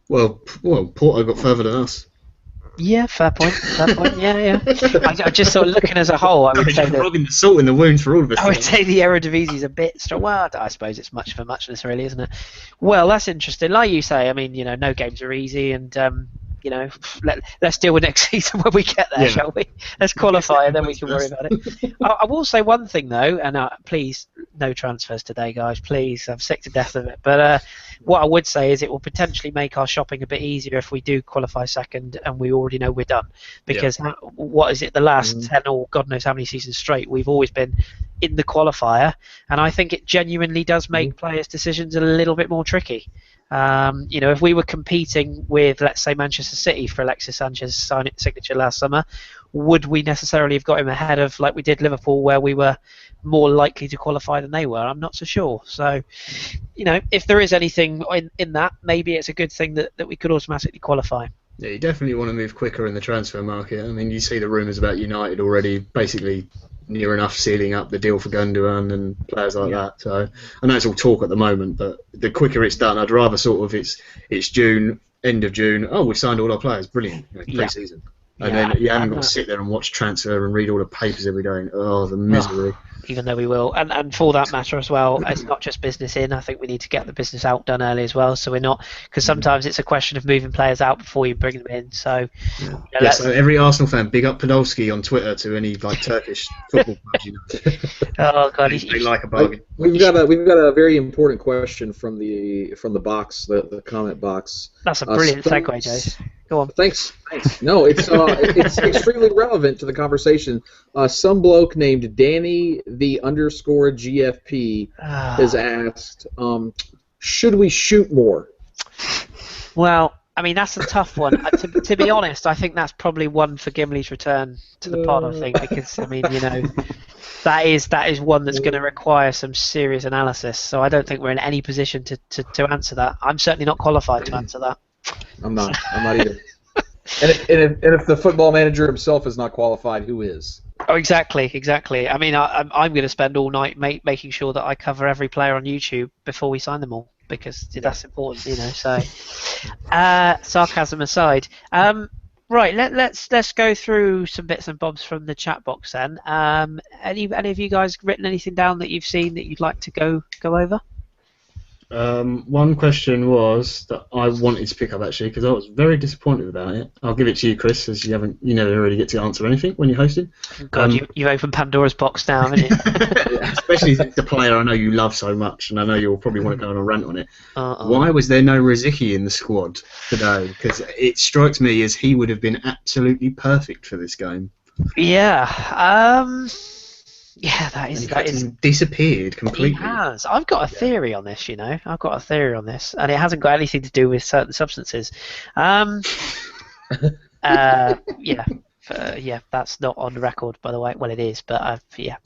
Well, Porto got further than us. Yeah, fair point. Yeah. I just sort of looking as a whole, I would say that. Rubbing the salt in the wounds for all of us. I would say the Eredivisie is a bit strong. Well, I suppose it's much for muchness, really, isn't it? Well, that's interesting. Like you say, I mean, no games are easy, and let's deal with next season when we get there, shall we? Let's qualify, and then we can worry about it. I will say one thing though, and please, no transfers today, guys. Please, I'm sick to death of it. But what I would say is it will potentially make our shopping a bit easier if we do qualify second and we already know we're done. Because what is it? The last 10 or God knows how many seasons straight, we've always been in the qualifier, and I think it genuinely does make players' decisions a little bit more tricky. If we were competing with, let's say, Manchester City for Alexis Sanchez's signature last summer, would we necessarily have got him ahead of, like we did Liverpool, where we were more likely to qualify than they were? I'm not so sure. So, if there is anything in that, maybe it's a good thing that we could automatically qualify. Yeah, you definitely want to move quicker in the transfer market. I mean, you see the rumours about United already basically near enough sealing up the deal for Gundogan and players like that. So I know it's all talk at the moment, but the quicker it's done, I'd rather sort of it's June, end of June. Oh, we've signed all our players, brilliant, pre-season. And then you haven't got to sit there and watch transfer and read all the papers every day. Oh, the misery. Even though we will, and for that matter as well, it's not just business in. I think we need to get the business out done early as well, so we're not, because sometimes it's a question of moving players out before you bring them in. So, so every Arsenal fan, big up Podolski on Twitter to any Turkish football clubs. Oh God, they like a bargain. We've got a very important question from the box, the comment box. That's a brilliant segue, Jace. Go on. Thanks. No, it's extremely relevant to the conversation. Some bloke named Danny the _GFP has asked, should we shoot more? Well, I mean, that's a tough one. To be honest, I think that's probably one for Gimli's return to the pod, I think, because, I mean, that is one that's going to require some serious analysis, so I don't think we're in any position to answer that. I'm certainly not qualified to answer that. I'm not either. And if the football manager himself is not qualified, who is? Oh, exactly. I mean, I'm going to spend all night making sure that I cover every player on YouTube before we sign them all, because that's important, So, sarcasm aside, right. Let's go through some bits and bobs from the chat box then. Any of you guys written anything down that you've seen that you'd like to go over? One question was that I wanted to pick up actually because I was very disappointed about it. I'll give it to you, Chris, as you never really get to answer anything when you're hosting. God, you've opened Pandora's box now, haven't you? Especially the player I know you love so much, and I know you'll probably want to go on a rant on it. Uh-oh. Why was there no Rosicky in the squad today? Because it strikes me as he would have been absolutely perfect for this game. Yeah. Yeah, that And is. he's disappeared completely. He has. I've got a theory on this, I've got a theory on this, and it hasn't got anything to do with certain substances. Yeah. Yeah, that's not on the record, by the way. Well, it is, but yeah.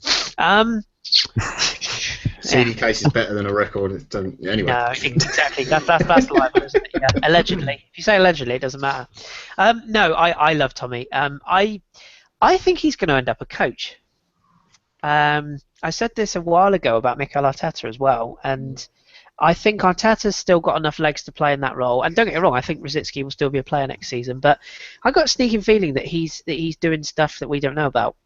CD case is better than a record. It doesn't, anyway. No, exactly. That's the line, isn't it? Yeah. Allegedly. If you say allegedly, it doesn't matter. No, I love Tommy. I think he's going to end up a coach. I said this a while ago about Mikel Arteta as well, and I think Arteta's still got enough legs to play in that role. And don't get me wrong, I think Rosicky will still be a player next season, but I got a sneaking feeling that he's doing stuff that we don't know about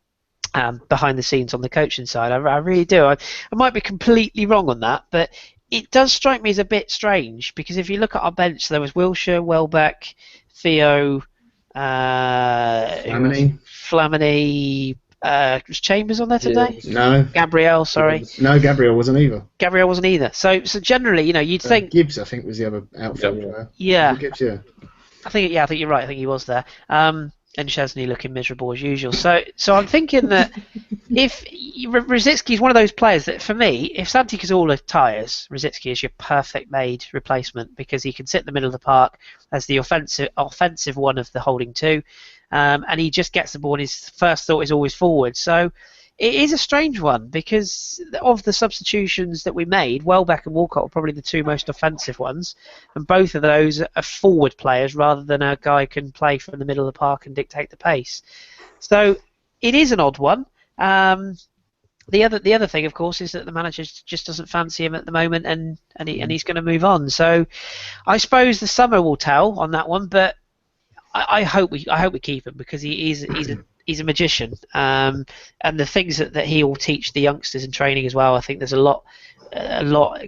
behind the scenes on the coaching side. I really do. I might be completely wrong on that, but it does strike me as a bit strange because if you look at our bench, there was Wilshere, Welbeck, Theo, Flamini. Was Chambers on there today? No. Gabriel, sorry. No, Gabriel wasn't either. Gabriel wasn't either. So generally, you'd think Gibbs, I think, was the other outfield player. Yeah. Gibbs, yeah. I think you're right. I think he was there. And Chesney looking miserable as usual. So I'm thinking that if Rosicky is one of those players that, for me, if Santi Cazorla tires, Rosicky is your perfect made replacement because he can sit in the middle of the park as the offensive one of the holding two, and he just gets the ball. And his first thought is always forward. So it is a strange one because of the substitutions that we made, Welbeck and Walcott were probably the two most offensive ones, and both of those are forward players rather than a guy who can play from the middle of the park and dictate the pace. So it is an odd one. The other thing, of course, is that the manager just doesn't fancy him at the moment, and he's going to move on. So I suppose the summer will tell on that one, but I hope we keep him because he's a magician, and the things that he will teach the youngsters in training as well. I think there's a lot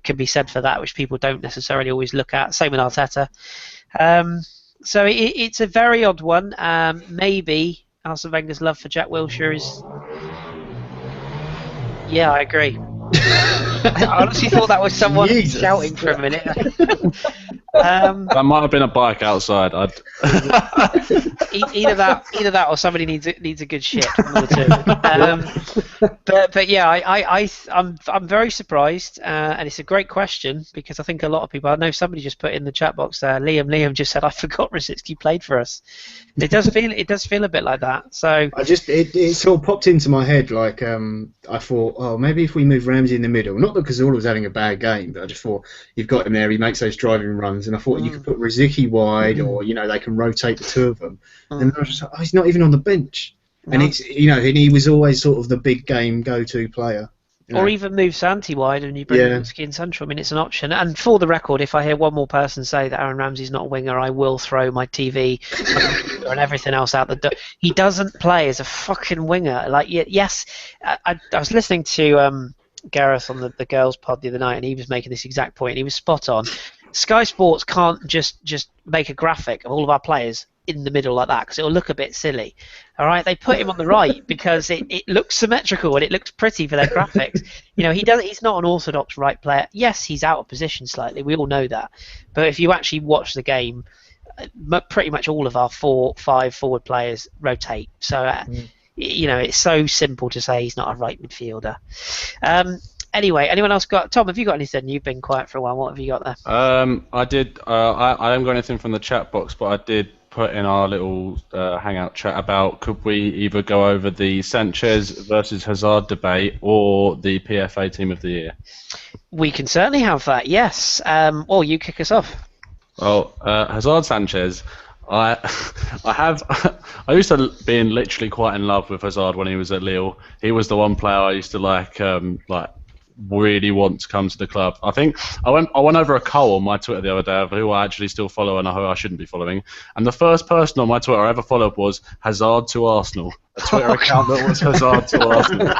can be said for that, which people don't necessarily always look at. Same with Arteta. So it's a very odd one. Maybe Arsene Wenger's love for Jack Wilshere is. Yeah, I agree. I honestly thought that was someone shouting for a minute. That might have been a bike outside. Either that or somebody needs a good shit. One of the two. But yeah, I'm very surprised, and it's a great question because I think a lot of people. I know somebody just put in the chat box there. Liam just said, "I forgot Rosicky played for us." It does feel a bit like that. So it sort of popped into my head like I thought, oh, maybe if we move Ramsey in the middle, not because Zola was having a bad game, but I just thought you've got him there. He makes those driving runs, and I thought you could put Rosicky wide, or they can rotate the two of them. And I was just like, oh, he's not even on the bench, and it's and he was always sort of the big game go-to player. Or even move Santi wide and you bring Rosicky in central. I mean, it's an option. And for the record, if I hear one more person say that Aaron Ramsey's not a winger, I will throw my TV and everything else out the door. He doesn't play as a fucking winger. Like, yes, I was listening to Gareth on the girls' pod the other night, and he was making this exact point. And he was spot on. Sky Sports can't just make a graphic of all of our players in the middle like that because it'll look a bit silly. All right, they put him on the right because it looks symmetrical and it looks pretty for their graphics. He's not an orthodox right player. Yes, he's out of position slightly. We all know that. But if you actually watch the game, pretty much all of our 4-5 forward players rotate. So it's so simple to say he's not a right midfielder. Anyway, anyone else got? Tom, have you got anything? You've been quiet for a while. What have you got there? I did. I haven't got anything from the chat box, but I did put in our little hangout chat about could we either go over the Sanchez versus Hazard debate or the PFA Team of the Year? We can certainly have that. Yes. Or you kick us off. Well, Hazard Sanchez. I used to be literally quite in love with Hazard when he was at Lille. He was the one player I used to like really want to come to the club. I think I went over a poll on my Twitter the other day of who I actually still follow and who I shouldn't be following, and the first person on my Twitter I ever followed was Hazard to Arsenal, a Twitter account that was Hazard to Arsenal.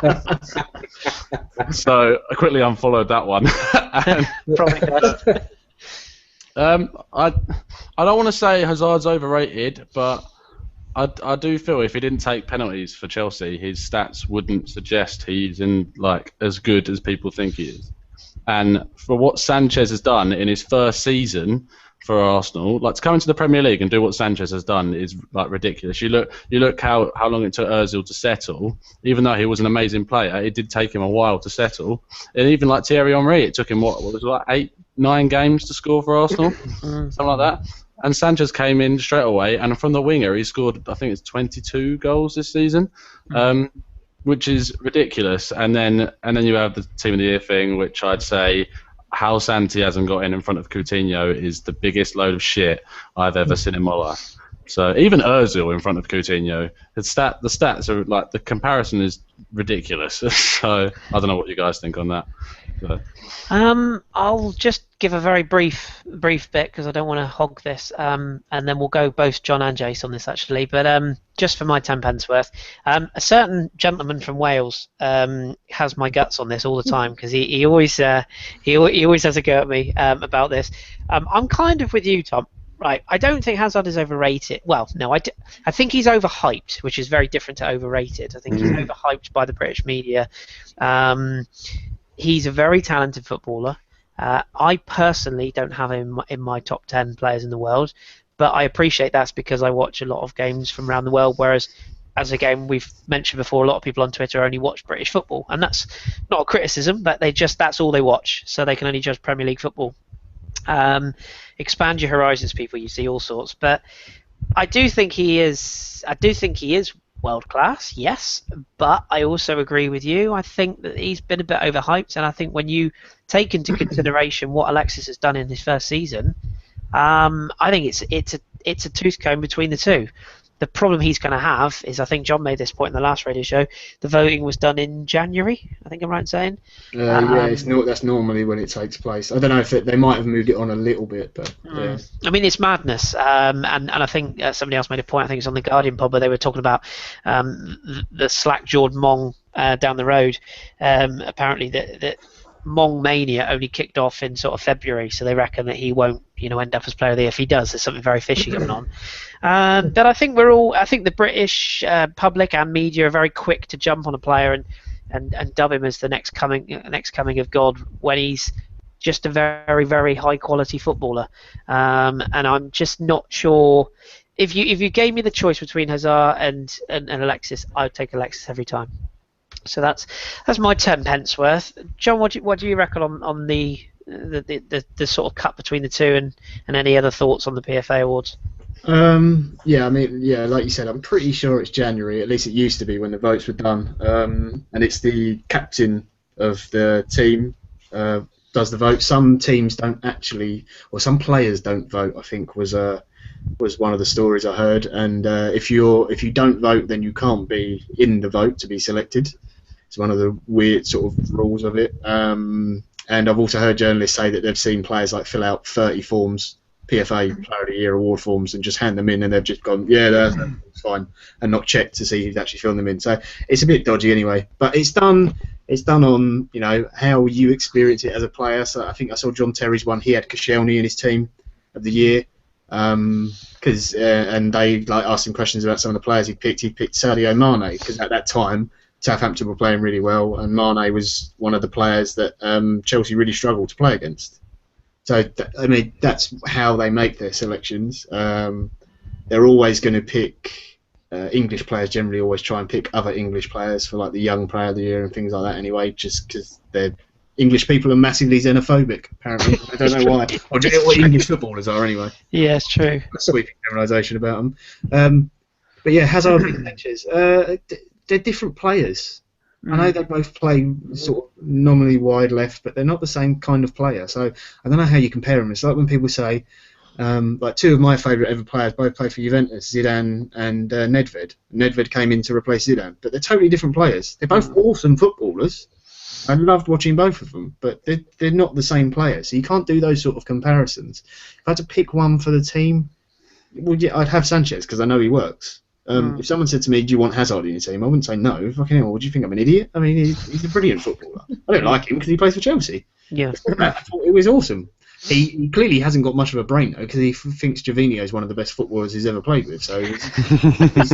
So I quickly unfollowed that one. And, Probably best. I don't want to say Hazard's overrated, but I do feel if he didn't take penalties for Chelsea, his stats wouldn't suggest he's in as good as people think he is. And for what Sanchez has done in his first season for Arsenal, to come into the Premier League and do what Sanchez has done is ridiculous. You look how long it took Ozil to settle. Even though he was an amazing player, it did take him a while to settle. And even like Thierry Henry, it took him what was it, 8-9 games to score for Arsenal, something like that. And Sanchez came in straight away, and from the winger, he scored, I think it's 22 goals this season, which is ridiculous. And then you have the Team of the Year thing, which I'd say how Santi hasn't got in front of Coutinho is the biggest load of shit I've ever seen in my life. So even Ozil in front of Coutinho, the stats are the comparison is ridiculous. So I don't know what you guys think on that. So. I'll just give a very brief bit because I don't want to hog this, and then we'll go both John and Jace on this actually. But just for my 10 pence worth, a certain gentleman from Wales has my guts on this all the time because he always has a go at me about this. I'm kind of with you, Tom. Right, I don't think Hazard is overrated. Well, no, I think he's overhyped, which is very different to overrated. I think he's overhyped by the British media. He's a very talented footballer. I personally don't have him in my top 10 players in the world, but I appreciate that's because I watch a lot of games from around the world, whereas, as again we've mentioned before, a lot of people on Twitter only watch British football, and that's not a criticism, but that's all they watch, so they can only judge Premier League football. Expand your horizons, people. You see all sorts, but I do think he is world class, yes, but I also agree with you. I think that he's been a bit overhyped, and I think when you take into consideration what Alexis has done in his first season, I think it's a tooth comb between the two. The problem he's going to have is, I think John made this point in the last radio show, the voting was done in January, I think I'm right in saying. That's normally when it takes place. I don't know if they might have moved it on a little bit, but yeah. I mean, it's madness, and I think somebody else made a point, I think it's on the Guardian pod, where they were talking about the slack-jawed Mong down the road. Apparently that Mong mania only kicked off in sort of February, so they reckon that he won't, end up as player of the year. If he does, there's something very fishy going on. But I think the British public and media are very quick to jump on a player and dub him as the next coming of God when he's just a very, very high quality footballer. And I'm just not sure. If you gave me the choice between Hazard and Alexis, I would take Alexis every time. So that's my 10 pence worth. John, what do you reckon on the sort of cut between the two, and any other thoughts on the PFA awards? Like you said, I'm pretty sure it's January. At least it used to be when the votes were done. And it's the captain of the team does the vote. Some teams don't actually, or some players don't vote, I think was one of the stories I heard. And if you don't vote, then you can't be in the vote to be selected. It's one of the weird sort of rules of it. And I've also heard journalists say that they've seen players fill out 30 forms, PFA Player of the Year award forms, and just hand them in, and they've just gone, yeah, that's fine, and not checked to see who's actually filling them in. So it's a bit dodgy anyway. But it's done on how you experience it as a player. So I think I saw John Terry's one. He had Koscielny in his team of the year. And they asked him questions about some of the players he picked. He picked Sadio Mane because at that time Southampton were playing really well, and Mane was one of the players that Chelsea really struggled to play against. So that's how they make their selections. They're always going to pick English players. Generally, always try and pick other English players for the young player of the year and things like that. Anyway, just because they're English people are massively xenophobic, apparently. I don't know why. Or do you know what English footballers are, anyway? Yeah, it's true. A sweeping generalisation about them. But yeah, Hazard and Sanchez, they're different players. I know they both play sort of nominally wide left, but they're not the same kind of player. So I don't know how you compare them. It's like when people say, two of my favourite ever players both played for Juventus, Zidane and Nedved. Nedved came in to replace Zidane, but they're totally different players. They're both awesome footballers, I loved watching both of them, but they're not the same players. So you can't do those sort of comparisons. If I had to pick one for the team, well, yeah, I'd have Sanchez because I know he works. If someone said to me, "Do you want Hazard in your team?" I wouldn't say no. Fucking hell, what do you think? I'm an idiot? I mean, he's a brilliant footballer. I don't like him because he plays for Chelsea. Yeah. I thought it was awesome. He clearly hasn't got much of a brain though, because he thinks Gervinho is one of the best footballers he's ever played with. So he's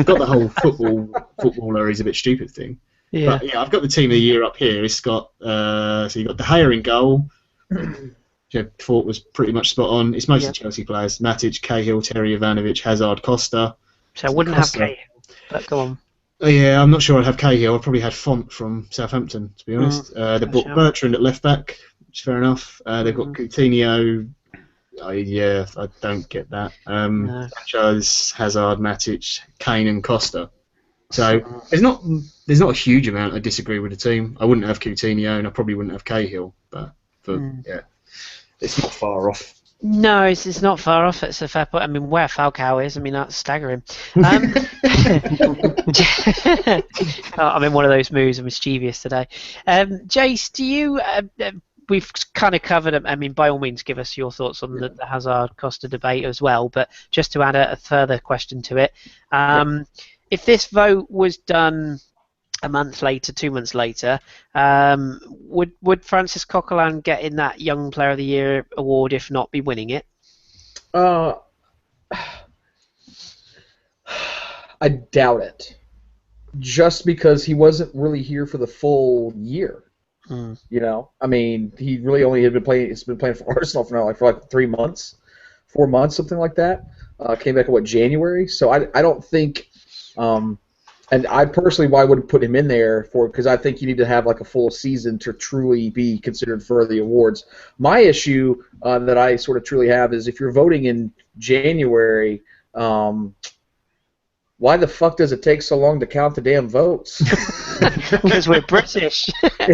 got the whole footballer is a bit stupid thing. Yeah. But yeah, I've got the team of the year up here. It's got so you got De Gea in goal, which I thought was pretty much spot on. It's mostly Chelsea players: Matic, Cahill, Terry Ivanovic, Hazard, Costa. So I wouldn't have Cahill, but go on. Oh, yeah, I'm not sure I'd have Cahill. I'd probably had Font from Southampton, to be honest. They've got Bertrand at left back, which is fair enough. They've got Coutinho. I don't get that. Sanchez, Hazard, Matic, Kane, and Costa. So there's not a huge amount I disagree with the team. I wouldn't have Coutinho, and I probably wouldn't have Cahill, but yeah, it's not far off. No, it's not far off. It's a fair point. I mean, where Falcao is, I mean, that's staggering. I'm in one of those moods. I'm mischievous today. Jace, do you... we've kind of covered it. I mean, by all means, give us your thoughts on the Hazard-Costa debate as well. But just to add a further question to it, if this vote was done a month later, 2 months later, would Francis Coquelin get in that Young Player of the Year award, if not be winning it? I doubt it. Just because he wasn't really here for the full year. You know, I mean, he really only had been playing. He's been playing for Arsenal for like 3 months, 4 months, something like that. Came back in January. So I don't think. And I personally, why would put him in there for? Because I think you need to have like a full season to truly be considered for the awards. My issue that I sort of truly have is if you're voting in January, why the fuck does it take so long to count the damn votes? Because we're British.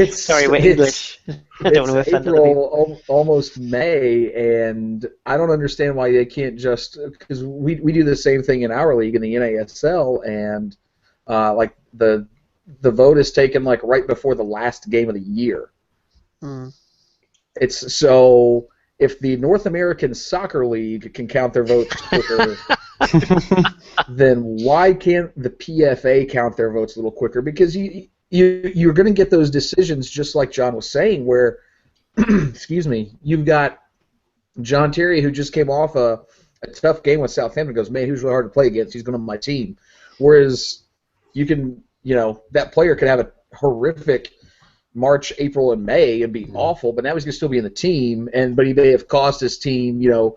Sorry, we're English. I don't want to offend April, almost May, and I don't understand why they can't just because we do the same thing in our league in the NASL, and like the vote is taken like right before the last game of the year. It's so if the North American Soccer League can count their votes quicker, then why can't the PFA count their votes a little quicker? Because you're going to get those decisions just like John was saying, where excuse me, you've got John Terry who just came off a tough game with Southampton. Goes, man, he was really hard to play against. He's going to my team. Whereas you can, that player could have a horrific March, April, and May and be awful, but now he's going to still be in the team, but he may have cost his team, 10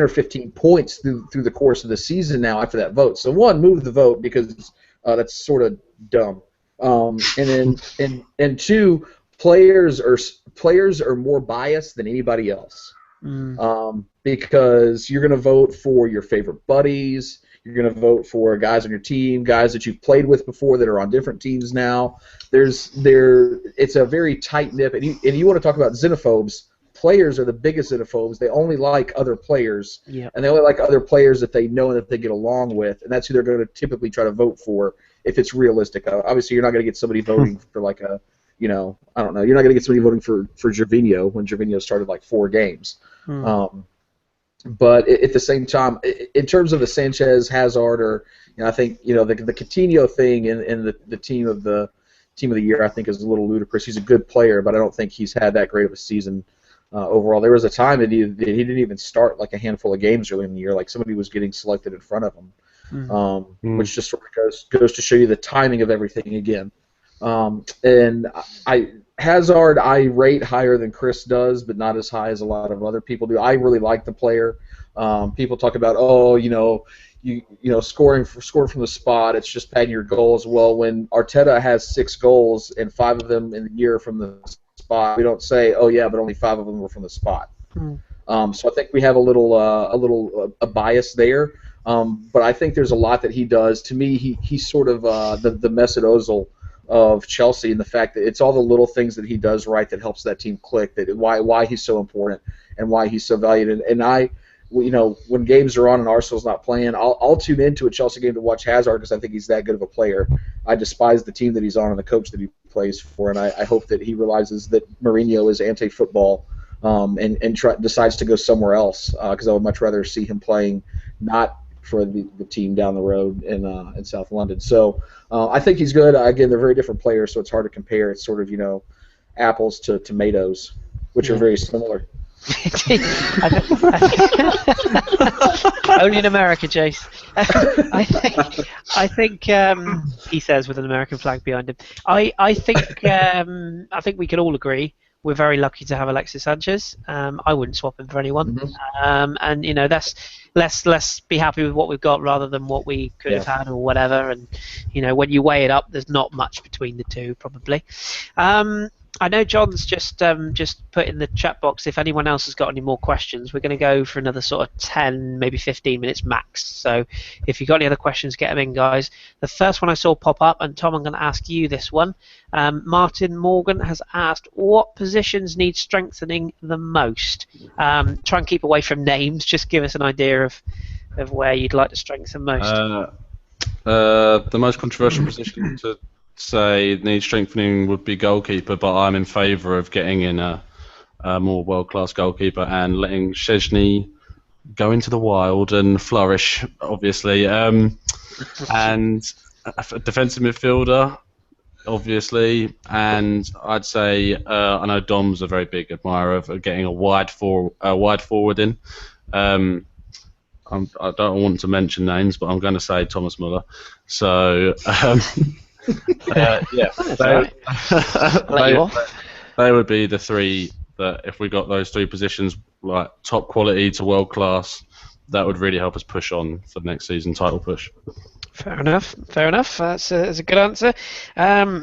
or 15 points through the course of the season now after that vote. So one, move the vote because that's sort of dumb. And then two, players are more biased than anybody else. Because you're going to vote for your favorite buddies. You're going to vote for guys on your team, guys that you've played with before that are on different teams now. It's a very tight-knit, and you want to talk about xenophobes. Players are the biggest xenophobes. They only like other players, and they only like other players that they know and that they get along with, and that's who they're going to typically try to vote for if it's realistic. Obviously, you're not going to get somebody voting for like a, I don't know. You're not going to get somebody voting for Gervinho when Gervinho started like 4 games. But at the same time, in terms of the Sanchez, Hazard, or I think the Coutinho thing and the team of the year, I think is a little ludicrous. He's a good player, but I don't think he's had that great of a season overall. There was a time that he didn't even start like a handful of games early in the year. Like somebody was getting selected in front of him, which just sort of goes to show you the timing of everything again. And Hazard I rate higher than Kris does, but not as high as a lot of other people do. I really like the player. People talk about scoring from the spot. It's just padding your goals. Well, when Arteta has 6 goals and 5 of them in the year from the spot, we don't say, oh yeah, but only 5 of them were from the spot. So I think we have a little bias there. But I think there's a lot that he does. To me, he's sort of the Mesut Ozil of Chelsea, and the fact that it's all the little things that he does right that helps that team click. That why he's so important and why he's so valued. And when games are on and Arsenal's not playing, I'll tune into a Chelsea game to watch Hazard because I think he's that good of a player. I despise the team that he's on and the coach that he plays for, and I hope that he realizes that Mourinho is anti-football and decides to go somewhere else, because I would much rather see him playing not for the team down the road in South London. So I think he's good. Again, they're very different players, so it's hard to compare. It's sort of, apples to tomatoes, which are very similar. Only in America, Jace. I think he says with an American flag behind him. I think we can all agree we're very lucky to have Alexis Sanchez. I wouldn't swap him for anyone. And let's be happy with what we've got rather than what we could have had or whatever. And when you weigh it up, there's not much between the two probably. I know John's just put in the chat box if anyone else has got any more questions. We're going to go for another sort of 10, maybe 15 minutes max. So if you've got any other questions, get them in, guys. The first one I saw pop up, and Tom, I'm going to ask you this one. Martin Morgan has asked, what positions need strengthening the most? Try and keep away from names. Just give us an idea of where you'd like to strengthen most. The most controversial position to say needs strengthening would be goalkeeper, but I'm in favour of getting in a more world-class goalkeeper and letting Szczesny go into the wild and flourish, obviously. And a defensive midfielder, obviously, and I'd say I know Dom's a very big admirer of getting a wide forward in. I don't want to mention names, but I'm going to say Thomas Muller. So. They would be the three that if we got those three positions, like top quality to world class, that would really help us push on for the next season title push. Fair enough. That's a good answer.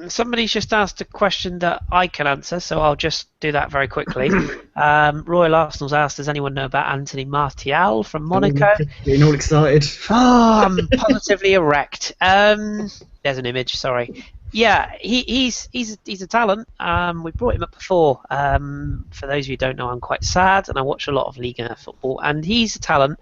Somebody's just asked a question that I can answer, so I'll just do that very quickly. Royal Arsenal's asked, does anyone know about Anthony Martial from Monaco? Getting all excited. Oh, I'm positively erect. There's an image, sorry. Yeah, he's a talent. We brought him up before. For those of you who don't know, I'm quite sad, and I watch a lot of Liga football, and he's a talent.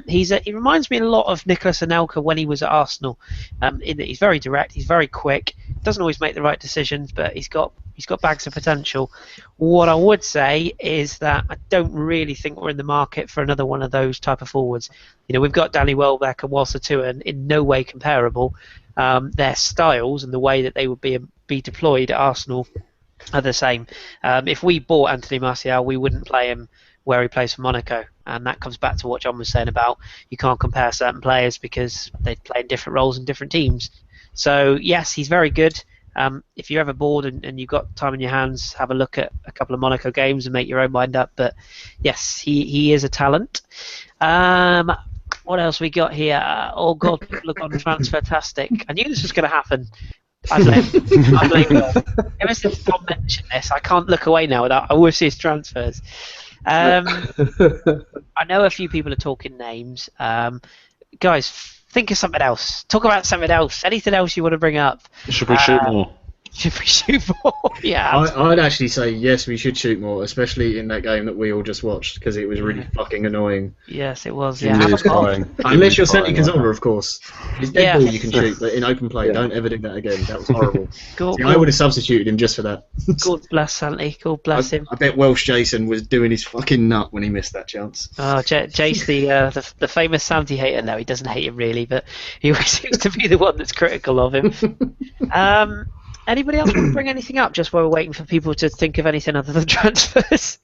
He reminds me a lot of Nicolas Anelka when he was at Arsenal. In that he's very direct, he's very quick, doesn't always make the right decisions, but he's got bags of potential. What I would say is that I don't really think we're in the market for another one of those type of forwards. We've got Danny Welbeck and Walter Tua, and in no way comparable. Their styles and the way that they would be deployed at Arsenal are the same. If we bought Anthony Martial, we wouldn't play him where he plays for Monaco, and that comes back to what John was saying about you can't compare certain players because they play in different roles in different teams. So yes, he's very good. If you're ever bored and you've got time in your hands, have a look at a couple of Monaco games and make your own mind up. But yes, he is a talent. What else we got here? Oh God, people have gone transfer-tastic. I knew this was going to happen. I blame God. Ever since Tom mentioned this, I can't look away now without I always see his transfers. I know a few people are talking names. Guys, think of something else. Talk about something else. Anything else you want to bring up? Should we shoot more? Should we shoot more? Yeah. I'd actually say yes, we should shoot more, especially in that game that we all just watched, because it was really fucking annoying. Yes, it was. Yeah. Unless you're Santi Cazorla, of course. It's dead ball you can shoot, but in open play, don't ever do that again. That was horrible. I would have substituted him just for that. God bless Santi. God bless him. I bet Welsh Jason was doing his fucking nut when he missed that chance. Oh, Jace, the famous Santi hater. No, he doesn't hate him really, but he always seems to be the one that's critical of him. Anybody else want to bring anything up just while we're waiting for people to think of anything other than transfers?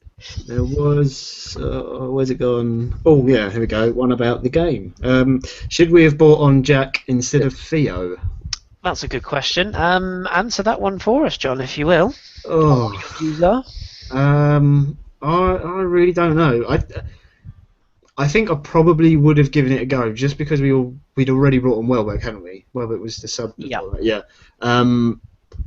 There was... where's it gone? Oh, yeah, here we go. One about the game. Should we have bought on Jack instead of Theo? That's a good question. Answer that one for us, John, if you will. Oh. I really don't know. I think I probably would have given it a go, just because we'd already brought on Welbeck, hadn't we? Welbeck was the sub. Yeah.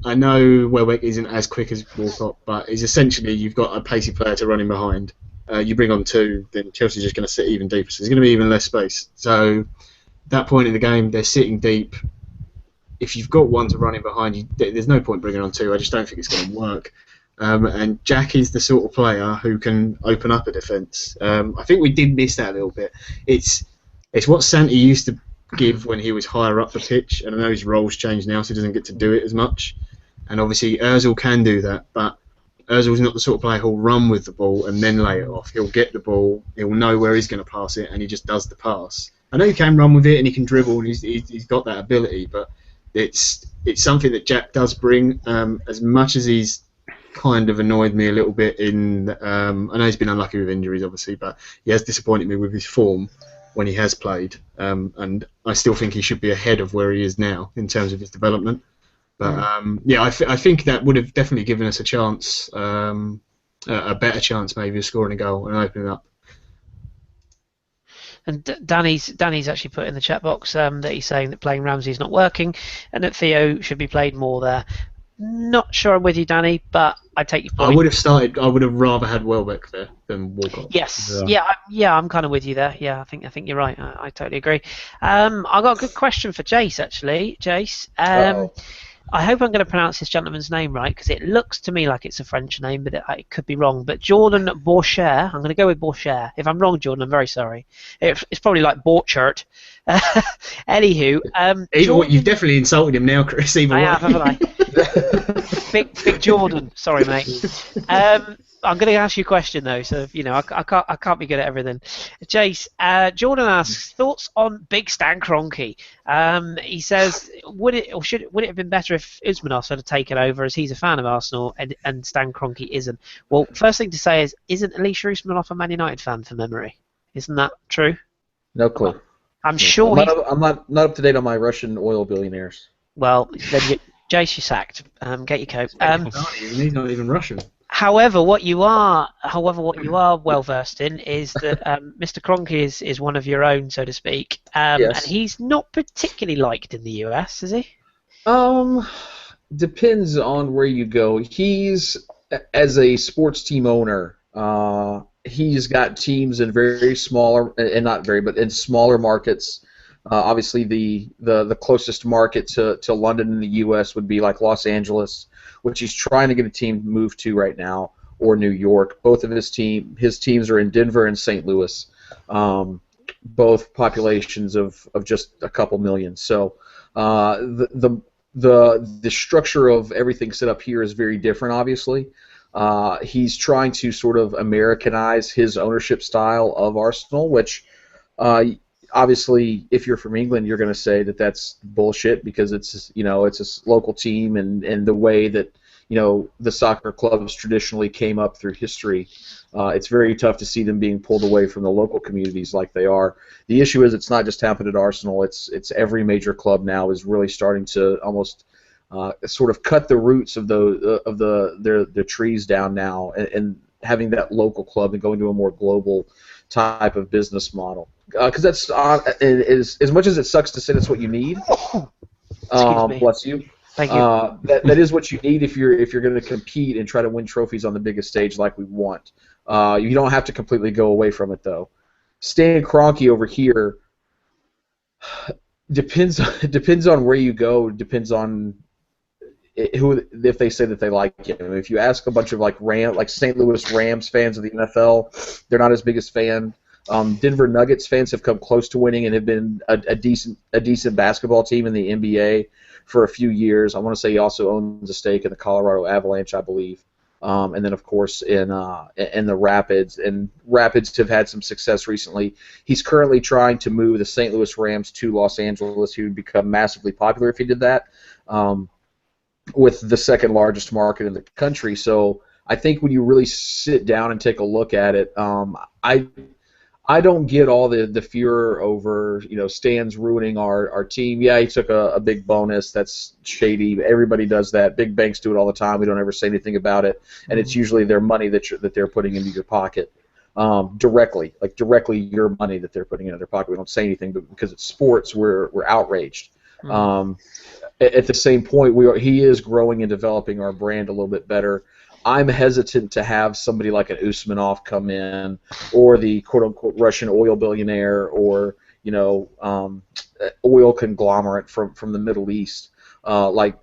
I know Welbeck isn't as quick as Walcott, but it's essentially you've got a pacey player to run in behind. You bring on two, then Chelsea's just going to sit even deeper, so there's going to be even less space. So at that point in the game, they're sitting deep. If you've got one to run in behind you, there's no point bringing on two. I just don't think it's going to work. And Jack is the sort of player who can open up a defence. I think we did miss that a little bit. It's what Santi used to give when he was higher up the pitch, and I know his role's changed now, so he doesn't get to do it as much. and obviously Ozil can do that, but Ozil's not the sort of player who'll run with the ball and then lay it off. He'll get the ball, he'll know where he's going to pass it, and he just does the pass. I know he can run with it and he can dribble, and he's got that ability, but it's something that Jack does bring. As much as he's kind of annoyed me a little bit I know he's been unlucky with injuries, obviously, but he has disappointed me with his form when he has played, and I still think he should be ahead of where he is now in terms of his development. But I think that would have definitely given us a chance, a better chance maybe of scoring a goal and opening up. And Danny's actually put in the chat box that he's saying that playing Ramsey is not working, and that Theo should be played more there. Not sure I'm with you, Danny, but I take your point. I would have rather had Welbeck there than Walcott. Yes, yeah, I'm kind of with you there. Yeah, I think you're right. I totally agree. I've got a good question for Jace actually. Jace, I hope I'm going to pronounce this gentleman's name right, because it looks to me like it's a French name, but it could be wrong. But Jordan Borcher, I'm going to go with Borcher. If I'm wrong, Jordan, I'm very sorry. It's probably like Borchert. Anywho, Jordan, you've definitely insulted him now, Kris. I have, haven't I? Big Jordan. Sorry, mate. I'm going to ask you a question though, so I can't be good at everything. Jace, Jordan asks thoughts on Big Stan Kroenke. He says, would it have been better if Usmanos had taken over, as he's a fan of Arsenal and Stan Kroenke isn't? Well, first thing to say is, isn't Elisha Usmanov a Man United fan from memory? Isn't that true? No clue. I'm sure. I'm not up to date on my Russian oil billionaires. Well, then Jace, you're sacked. Get your coat. He's not even Russian. However, what you are well versed in is that Mr. Kroenke is one of your own, so to speak, yes. And he's not particularly liked in the US, is he? Depends on where you go. He's, as a sports team owner, he's got teams in very smaller, and not very, but in smaller markets. Obviously, the closest market to London in the U.S. would be like Los Angeles, which he's trying to get a team moved to right now, or New York. Both of his teams are in Denver and St. Louis, both populations of just a couple million. So the structure of everything set up here is very different, obviously. He's trying to sort of Americanize his ownership style of Arsenal, which obviously, if you're from England, you're going to say that that's bullshit, because it's a local team, and the way that the soccer clubs traditionally came up through history. It's very tough to see them being pulled away from the local communities like they are. The issue is, it's not just happened at Arsenal. It's every major club now is really starting to almost sort of cut the roots of their trees down now, and having that local club and going to a more global type of business model. Because that's as much as it sucks to say that's what you need. Bless you. Thank you. That is what you need if you're going to compete and try to win trophies on the biggest stage like we want. You don't have to completely go away from it though. Stan Kroenke over here depends on where you go. Depends on if they say that they like him. If you ask a bunch of like St. Louis Rams fans of the NFL, they're not his biggest fan. Denver Nuggets fans have come close to winning and have been a decent basketball team in the NBA for a few years. I want to say he also owns a stake in the Colorado Avalanche, I believe. And then, of course, in the Rapids. And Rapids have had some success recently. He's currently trying to move the St. Louis Rams to Los Angeles. He would become massively popular if he did that, with the second largest market in the country. So I think when you really sit down and take a look at it, I don't get all the furor over Stan's ruining our team. Yeah, he took a big bonus. That's shady. Everybody does that. Big banks do it all the time. We don't ever say anything about it, and it's usually their money that they're putting into your pocket directly your money that they're putting into their pocket. We don't say anything, but because it's sports, we're outraged. At the same point, he is growing and developing our brand a little bit better. I'm hesitant to have somebody like an Usmanov come in, or the quote-unquote Russian oil billionaire, or oil conglomerate from the Middle East, like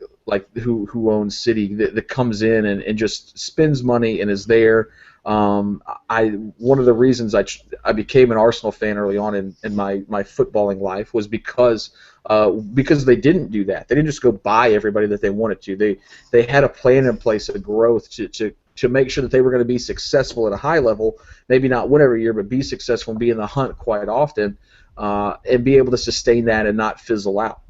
who owns City, that comes in and just spends money and is there. One of the reasons I became an Arsenal fan early on in my footballing life was because because they didn't do that. They didn't just go buy everybody that they wanted to. They had a plan in place of growth to make sure that they were going to be successful at a high level, maybe not win every year, but be successful and be in the hunt quite often, and be able to sustain that and not fizzle out.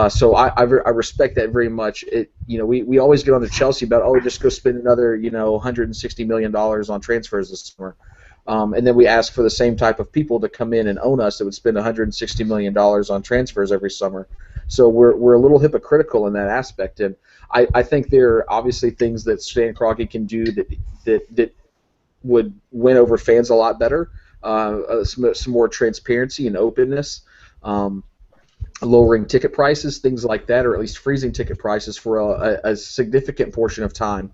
So I respect that very much. We always get on to Chelsea about, just go spend another $160 million on transfers this summer, and then we ask for the same type of people to come in and own us that would spend $160 million on transfers every summer. So we're a little hypocritical in that aspect, and I think there are obviously things that Stan Kroenke can do that would win over fans a lot better. Some more transparency and openness. Lowering ticket prices, things like that, or at least freezing ticket prices for a significant portion of time,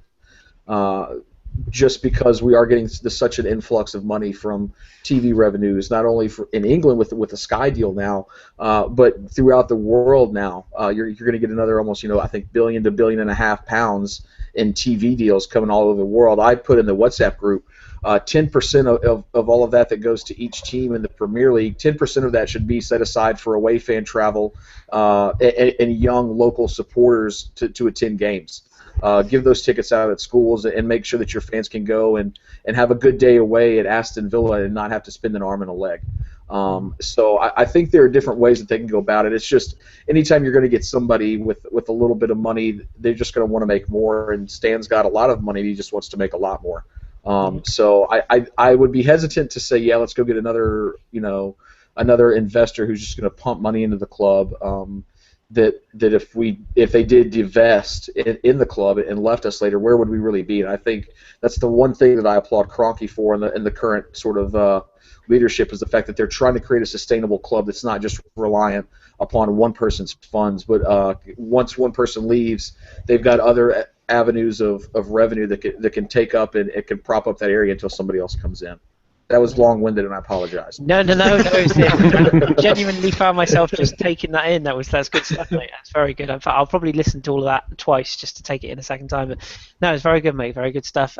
just because we are getting such an influx of money from TV revenues, not only in England with the Sky deal now, but throughout the world now. You're going to get another almost, I think, $1 to £1.5 billion in TV deals coming all over the world. I put in the WhatsApp group 10% of all of that goes to each team in the Premier League. 10% of that should be set aside for away fan travel and young local supporters to attend games. Give those tickets out at schools and make sure that your fans can go and have a good day away at Aston Villa and not have to spend an arm and a leg. So I think there are different ways that they can go about it. It's just anytime you're going to get somebody with a little bit of money, they're just going to want to make more, and Stan's got a lot of money. He just wants to make a lot more. So I would be hesitant to say, let's go get another investor who's just going to pump money into the club. That if they did divest in the club and left us later, where would we really be? And I think that's the one thing that I applaud Kroenke for in the current sort of leadership, is the fact that they're trying to create a sustainable club that's not just reliant upon one person's funds, but once one person leaves, they've got other avenues of revenue that can take up and it can prop up that area until somebody else comes in. That was long-winded, and I apologize. No. I genuinely found myself just taking that in. That's good stuff, mate. That's very good. In fact, I'll probably listen to all of that twice just to take it in a second time. But no, it's very good, mate. Very good stuff.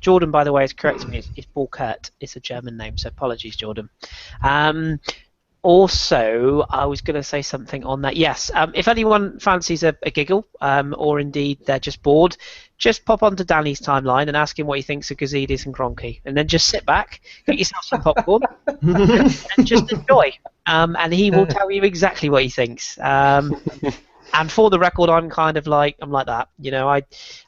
Jordan, by the way, is correcting me. It's Burkert. It's a German name, so apologies, Jordan. Also, I was going to say something on that. Yes, if anyone fancies a giggle, or indeed they're just bored, just pop onto Danny's timeline and ask him what he thinks of Gazidis and Kroenke, and then just sit back, get yourself some popcorn, and just enjoy. And he will tell you exactly what he thinks. And for the record, I'm like that.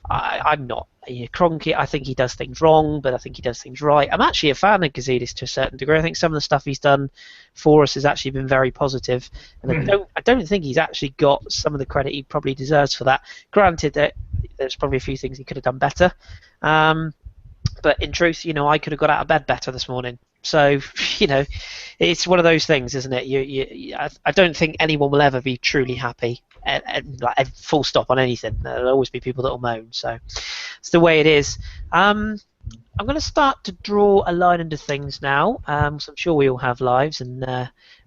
I'm not. Kroenke, I think he does things wrong, but I think he does things right. I'm actually a fan of Gazidis to a certain degree. I think some of the stuff he's done for us has actually been very positive, and I don't think he's actually got some of the credit he probably deserves for that. Granted that there's probably a few things he could have done better, but in truth, I could have got out of bed better this morning. So, it's one of those things, isn't it? I don't think anyone will ever be truly happy, and full stop on anything. There'll always be people that will moan. So, it's the way it is. I'm going to start to draw a line into things now. So I'm sure we all have lives, and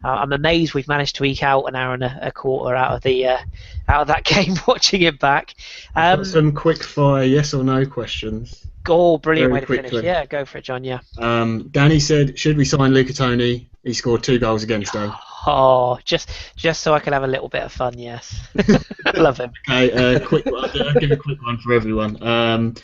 I'm amazed we've managed to eke out an hour and a quarter out of that game watching it back. Got some quick fire yes or no questions. Oh, brilliant Very way to quickly. finish. Yeah, go for it, John. Yeah. Danny said, should we sign Luca Toni? He scored 2 goals against us. Oh, just so I can have a little bit of fun, yes. Love him. Okay, quick one. I'll give a quick one for everyone.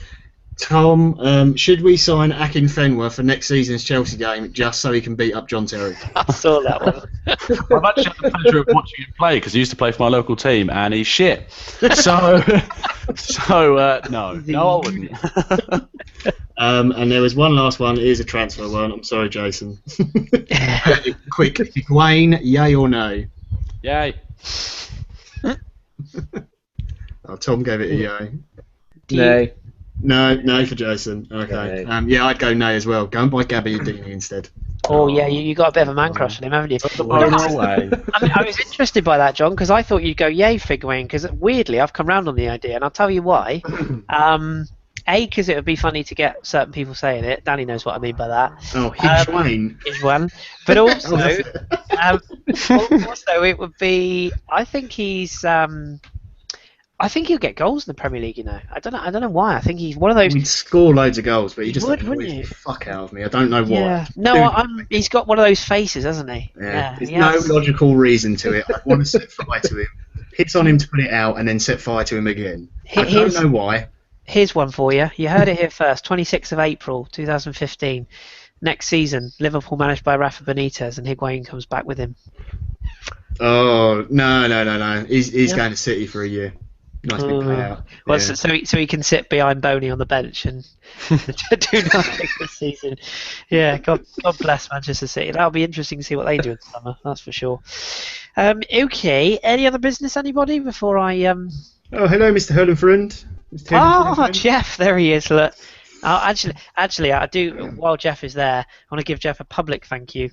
Tom, should we sign Akin Fenwa for next season's Chelsea game just so he can beat up John Terry? I saw that one. I've actually had the pleasure of watching him play because he used to play for my local team and he's shit. So no, I wouldn't. And there was one last one. It is a transfer one. I'm sorry, Jason. Quick, Higuain, yay or no? Yay. Oh, Tom gave it a yay. Nay. No for Jason. Okay. Yeah, I'd go nay as well. Go and buy Gabby Udini instead. Oh yeah, you got a bit of a man crush on him, haven't you? No way. I was interested by that, John, because I thought you'd go yay Higuain, because weirdly I've come round on the idea, and I'll tell you why. Because it would be funny to get certain people saying it. Danny knows what I mean by that. Oh, Higuain. Higuain. But also, also it would be. I think he's. I think he'll get goals in the Premier League. You know, I don't know why. I think he's one of those. He'd score loads of goals, but he just would, annoys wouldn't the you? fuck out of me. I don't know why. Yeah. No, he's got one of those faces, hasn't he? Yeah. There's he no has. logical reason to it. I want to set fire to him, hit on him to put it out, and then set fire to him again. I don't know why. Here's one for you. You heard it here first. 26th of April, 2015. Next season, Liverpool managed by Rafa Benitez, and Higuain comes back with him. Oh no! He's going to City for a year. Nice big payout. Well, Yeah. so he can sit behind Boney on the bench and do nothing this season. Yeah, God bless Manchester City. That'll be interesting to see what they do in the summer. That's for sure. Okay. Any other business, anybody? Before I Oh, hello, Mr. Herlenfriend. Oh, Jeff, there he is. Look. Actually, I do. While Jeff is there, I want to give Jeff a public thank you.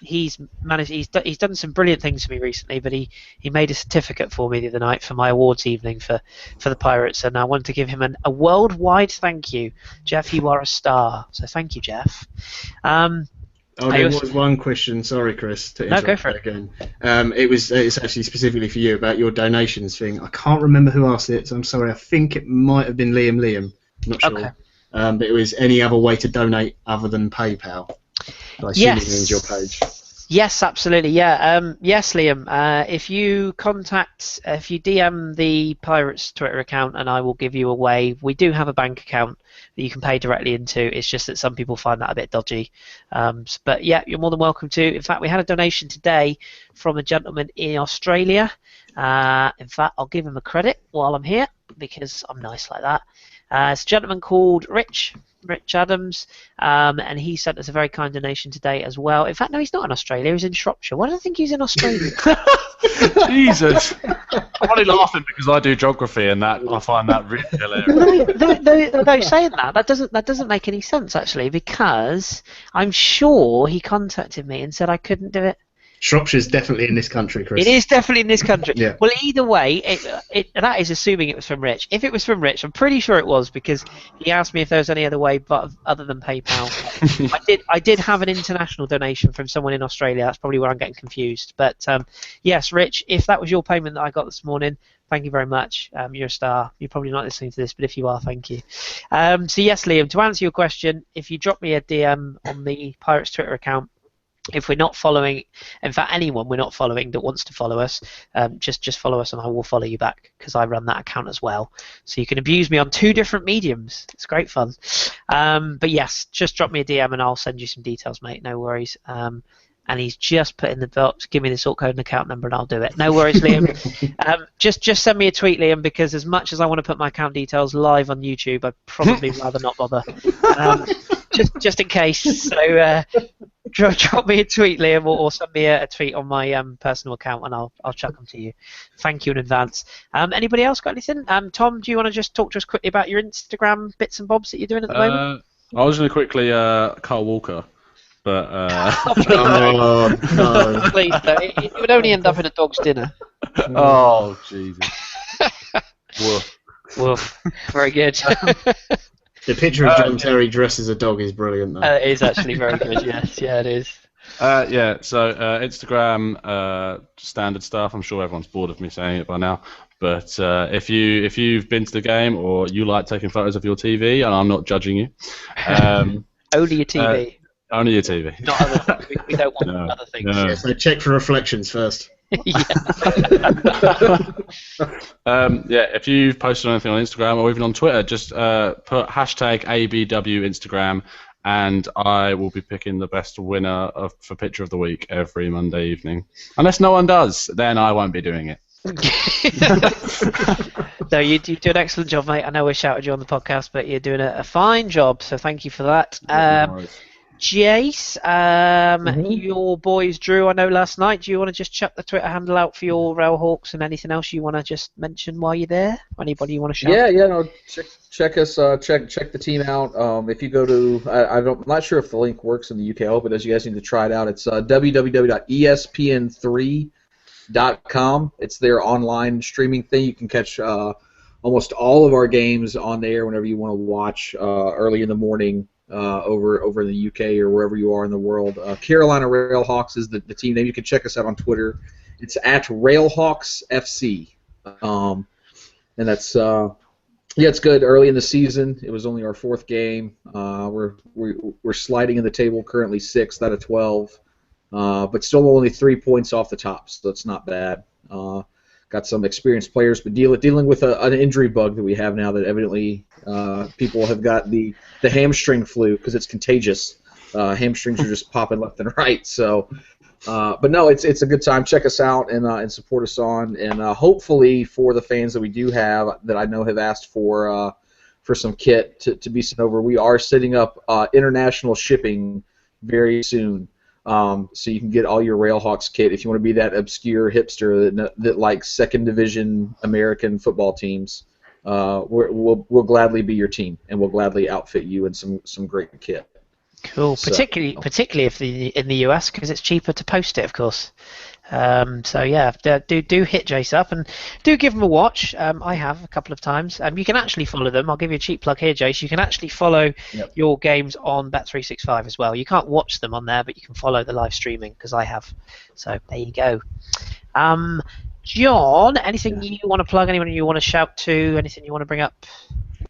He's done some brilliant things for me recently, but he made a certificate for me the other night for my awards evening for the Pirates, and I want to give him a worldwide thank you. Jeff, you are a star. So thank you, Jeff. There was one question. Sorry, Chris, to interrupt go for it. again. It's actually specifically for you about your donations thing. I can't remember who asked it, so I'm sorry. I think it might have been Liam. Not sure. Okay. But it was any other way to donate other than PayPal. I assume it means your page. Yes, absolutely. Yeah. Yes, Liam. If you DM the Pirates Twitter account, and I will give you a way. We do have a bank account that you can pay directly into. It's just that some people find that a bit dodgy. But yeah, you're more than welcome to. In fact, we had a donation today from a gentleman in Australia. In fact, I'll give him a credit while I'm here because I'm nice like that. It's a gentleman called Rich Adams, and he sent us a very kind donation today as well. In fact, no, he's not in Australia. He's in Shropshire. Why do I think he's in Australia? Jesus. I'm only laughing because I do geography and that I find that really hilarious. No, saying that doesn't make any sense actually, because I'm sure he contacted me and said I couldn't do it. Shropshire's definitely in this country, Chris. It is definitely in this country. Yeah. Well, either way, that is assuming it was from Rich. If it was from Rich, I'm pretty sure it was, because he asked me if there was any other way other than PayPal. I did have an international donation from someone in Australia. That's probably where I'm getting confused. But yes, Rich, if that was your payment that I got this morning, thank you very much. You're a star. You're probably not listening to this, but if you are, thank you. So yes, Liam, to answer your question, if you drop me a DM on the Pirates Twitter account, if we're not following, in fact, anyone we're not following that wants to follow us, just follow us and I will follow you back, because I run that account as well. So you can abuse me on 2 different mediums. It's great fun. But yes, just drop me a DM and I'll send you some details, mate. No worries. And he's just put in the box, give me the sort code and account number and I'll do it. No worries, Liam. Just send me a tweet, Liam, because as much as I want to put my account details live on YouTube, I'd probably rather not bother. Just in case. So drop me a tweet, Liam, or send me a tweet on my personal account and I'll chuck them to you. Thank you in advance. Anybody else got anything? Tom, do you want to just talk to us quickly about your Instagram bits and bobs that you're doing at the moment? I was going to quickly Carl Walker. But Oh, no. Please, no. It would only end up in a dog's dinner. Oh, Jesus. Woof. Woof. Very good. The picture of John Terry dressed as a dog is brilliant, though. It is actually very good, yes. Yeah, it is. So Instagram, standard stuff. I'm sure everyone's bored of me saying it by now. But if you've been to the game or you like taking photos of your TV, and I'm not judging you. Only your TV. Only your TV. Not other things. We don't want other things. No. Yeah, so check for reflections first. If you've posted anything on Instagram or even on Twitter, just put hashtag ABW Instagram, and I will be picking the best winner for Picture of the Week every Monday evening. Unless no one does, then I won't be doing it. No, you do an excellent job, mate. I know we shouted you on the podcast, but you're doing a fine job, so thank you for that. Jace, your boys drew, I know, last night. Do you want to just chuck the Twitter handle out for your Railhawks and anything else you want to just mention while you're there? Anybody you want to shout? No, check us, check the team out. If you go to, I'm not sure if the link works in the UK, but as you guys need to try it out, it's www.espn3.com. It's their online streaming thing. You can catch almost all of our games on there whenever you want to watch early in the morning. Over in the UK or wherever you are in the world. Carolina Railhawks is the team name. You can check us out on Twitter. It's at RailhawksFC. and that's it's good. Early in the season, it was only our 4th game. We're sliding in the table, currently 6th out of 12, but still only 3 points off the top, so it's not bad. Got some experienced players, but dealing with an injury bug that we have now that evidently people have got the hamstring flu because it's contagious. Hamstrings are just popping left and right. So, but no, it's a good time. Check us out and support us on, and hopefully for the fans that we do have that I know have asked for some kit to be sent over, we are setting up international shipping very soon. So you can get all your Railhawks kit if you want to be that obscure hipster that likes second division American football teams. We'll gladly be your team, and we'll gladly outfit you in some great kit. Cool, So, particularly if in the US, because it's cheaper to post it, of course. So yeah, do hit Jace up and do give them a watch. I have a couple of times. You can actually follow them. I'll give you a cheap plug here, Jace. You can actually follow your games on Bet365 as well. You can't watch them on there, but you can follow the live streaming because I have. So there you go. John, anything you want to plug? Anyone you want to shout to? Anything you want to bring up?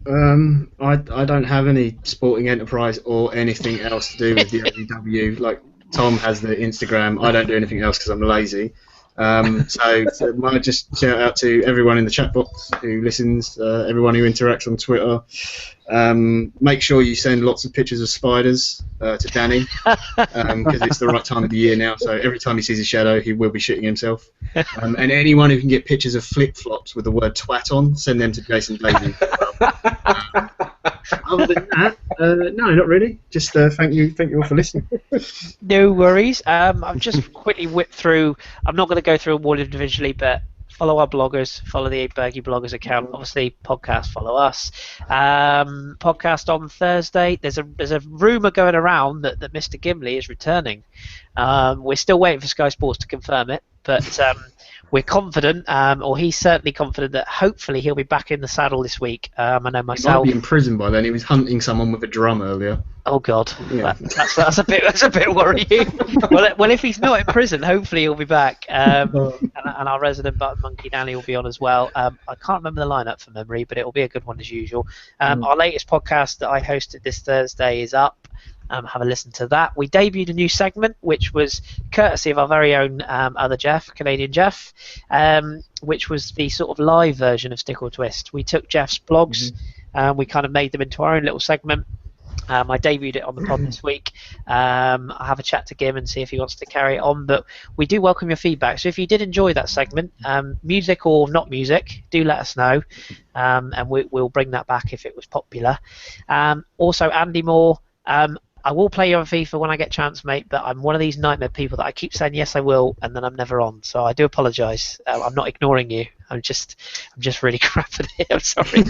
I don't have any sporting enterprise or anything else to do with the OVW. Like Tom has the Instagram. I don't do anything else because I'm lazy. So might just shout out to everyone in the chat box who listens, everyone who interacts on Twitter. Make sure you send lots of pictures of spiders to Danny because it's the right time of the year now. So every time he sees a shadow, he will be shitting himself. And anyone who can get pictures of flip-flops with the word twat on, send them to Jason Daly. Other than that, no, not really. Just thank you all for listening. No worries. I've just quickly whipped through. I'm not going to go through them all individually, but follow our bloggers, follow the Bergie Bloggers account. Obviously, podcast, follow us. Podcast on Thursday. There's a rumour going around that Mr. Gimley is returning. We're still waiting for Sky Sports to confirm it, but we're confident, or he's certainly confident that hopefully he'll be back in the saddle this week. I know myself. He might be in prison by then. He was hunting someone with a drum earlier. Oh God, Yeah. that's a bit worrying. well, if he's not in prison, hopefully he'll be back. And our resident button monkey Danny will be on as well. I can't remember the lineup from memory, but it will be a good one as usual. Our latest podcast that I hosted this Thursday is up. Have a listen to that. We debuted a new segment, which was courtesy of our very own other Jeff, Canadian Jeff, which was the sort of live version of Stick or Twist. We took Jeff's blogs, we kind of made them into our own little segment. I debuted it on the pod this week. I'll have a chat to Gim and see if he wants to carry it on, but we do welcome your feedback. So if you did enjoy that segment, music or not music, do let us know, and we'll bring that back if it was popular. Also, Andy Moore, I will play you on FIFA when I get a chance, mate, but I'm one of these nightmare people that I keep saying yes I will, and then I'm never on. So I do apologise. I'm not ignoring you. I'm just really crap at it. I'm sorry.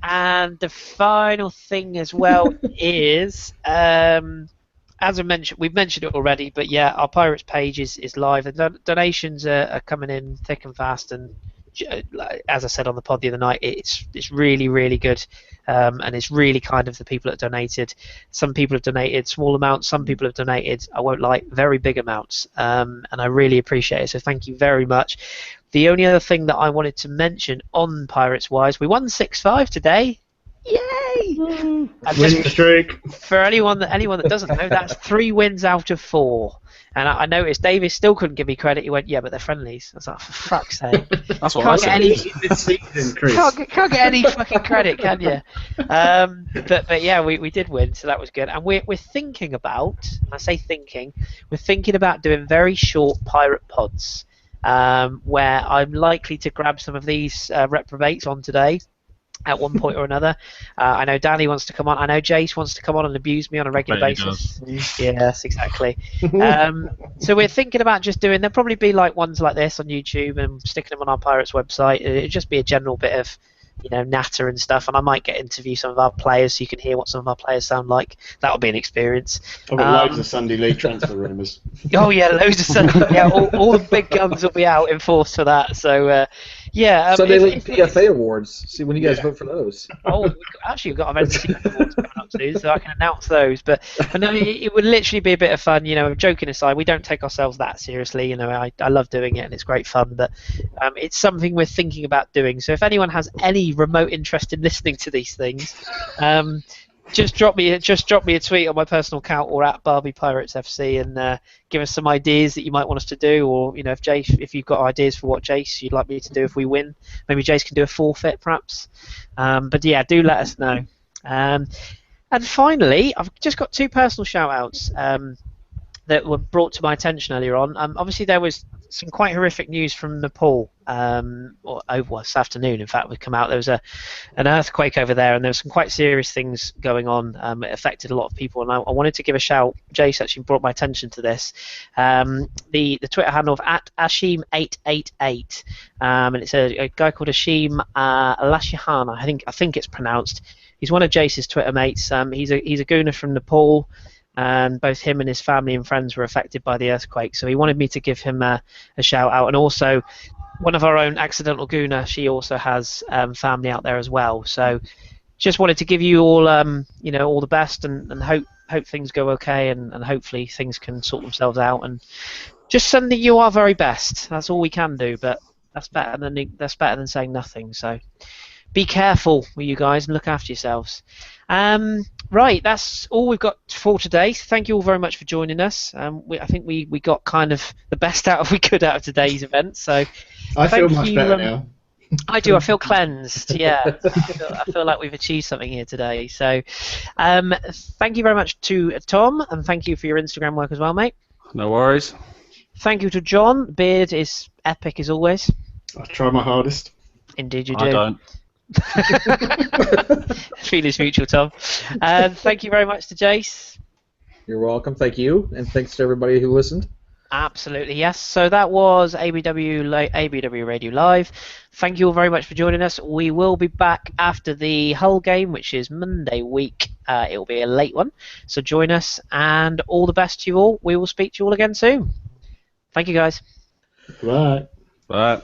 And the final thing as well is, as we've mentioned it already, but yeah, our Pirates page is live. The donations are coming in thick and fast, and as I said on the pod the other night, it's really, really good, and it's really kind of the people that donated. Some people have donated small amounts, some people have donated, I won't lie, very big amounts, and I really appreciate it, so thank you very much. The only other thing that I wanted to mention on Pirates Wise, we won 6-5 today. Yay! Winning streak. For anyone that doesn't know, that's 3 wins out of 4. And I noticed Davis still couldn't give me credit. He went, yeah, but they're friendlies. I was like, for fuck's sake. That's what I said. Can't get any fucking credit, can you? But yeah, we did win, so that was good. And we're thinking about, I say thinking, we're thinking about doing very short pirate pods, where I'm likely to grab some of these reprobates on today at one point or another. I know Danny wants to come on. I know Jace wants to come on and abuse me on a regular basis. Yes, exactly. So we're thinking about just doing, there'll probably be like ones like this on YouTube and sticking them on our Pirates website. It'd just be a general bit of, natter and stuff, and I might interview some of our players so you can hear what some of our players sound like. That'll be an experience. I've got loads of Sunday League transfer rumours. Oh yeah, loads of Sunday. Yeah, all the big guns will be out in force for that. So Yeah. Sunday League PFA Awards. See when you guys vote for those. Oh, actually, we've got our NC awards coming up soon, so I can announce those. But no, it would literally be a bit of fun. Joking aside, we don't take ourselves that seriously. I love doing it and it's great fun. But it's something we're thinking about doing. So if anyone has any remote interest in listening to these things, just drop me a tweet on my personal account or at Barbie Pirates FC and give us some ideas that you might want us to do, or if you've got ideas for what Jace you'd like me to do if we win, maybe Jace can do a forfeit perhaps. But yeah, do let us know. And finally, I've just got 2 personal shout outs that were brought to my attention earlier on. Obviously, there was some quite horrific news from Nepal this afternoon. In fact, we've come out. There was an earthquake over there, and there were some quite serious things going on. It affected a lot of people, and I wanted to give a shout. Jace actually brought my attention to this. The Twitter handle of @Ashim888, and it's a guy called Ashim Lashihan. I think it's pronounced. He's one of Jace's Twitter mates. He's a Gooner from Nepal. And both him and his family and friends were affected by the earthquake, so he wanted me to give him a shout out. And also, one of our own accidental Gooner, she also has family out there as well. So, just wanted to give you all, all the best, and hope things go okay, and hopefully things can sort themselves out. And just send you our very best. That's all we can do, but that's better than saying nothing. So, be careful with you guys and look after yourselves. Right, that's all we've got for today. Thank you all very much for joining us. I think we got kind of the best we could out of today's event. So I feel much better now. I do. I feel cleansed. Yeah, I feel like we've achieved something here today. So thank you very much to Tom, and thank you for your Instagram work as well, mate. No worries. Thank you to John. The beard is epic as always. I try my hardest. Indeed, you do. I don't. Feelings mutual, Tom. Thank you very much to Jace. You're welcome. Thank you, and thanks to everybody who listened. Absolutely, yes. So that was ABW Radio Live. Thank you all very much for joining us. We will be back after the Hull game, which is Monday week. It will be a late one, so join us, and all the best to you all. We will speak to you all again soon. Thank you, guys. Bye. Bye.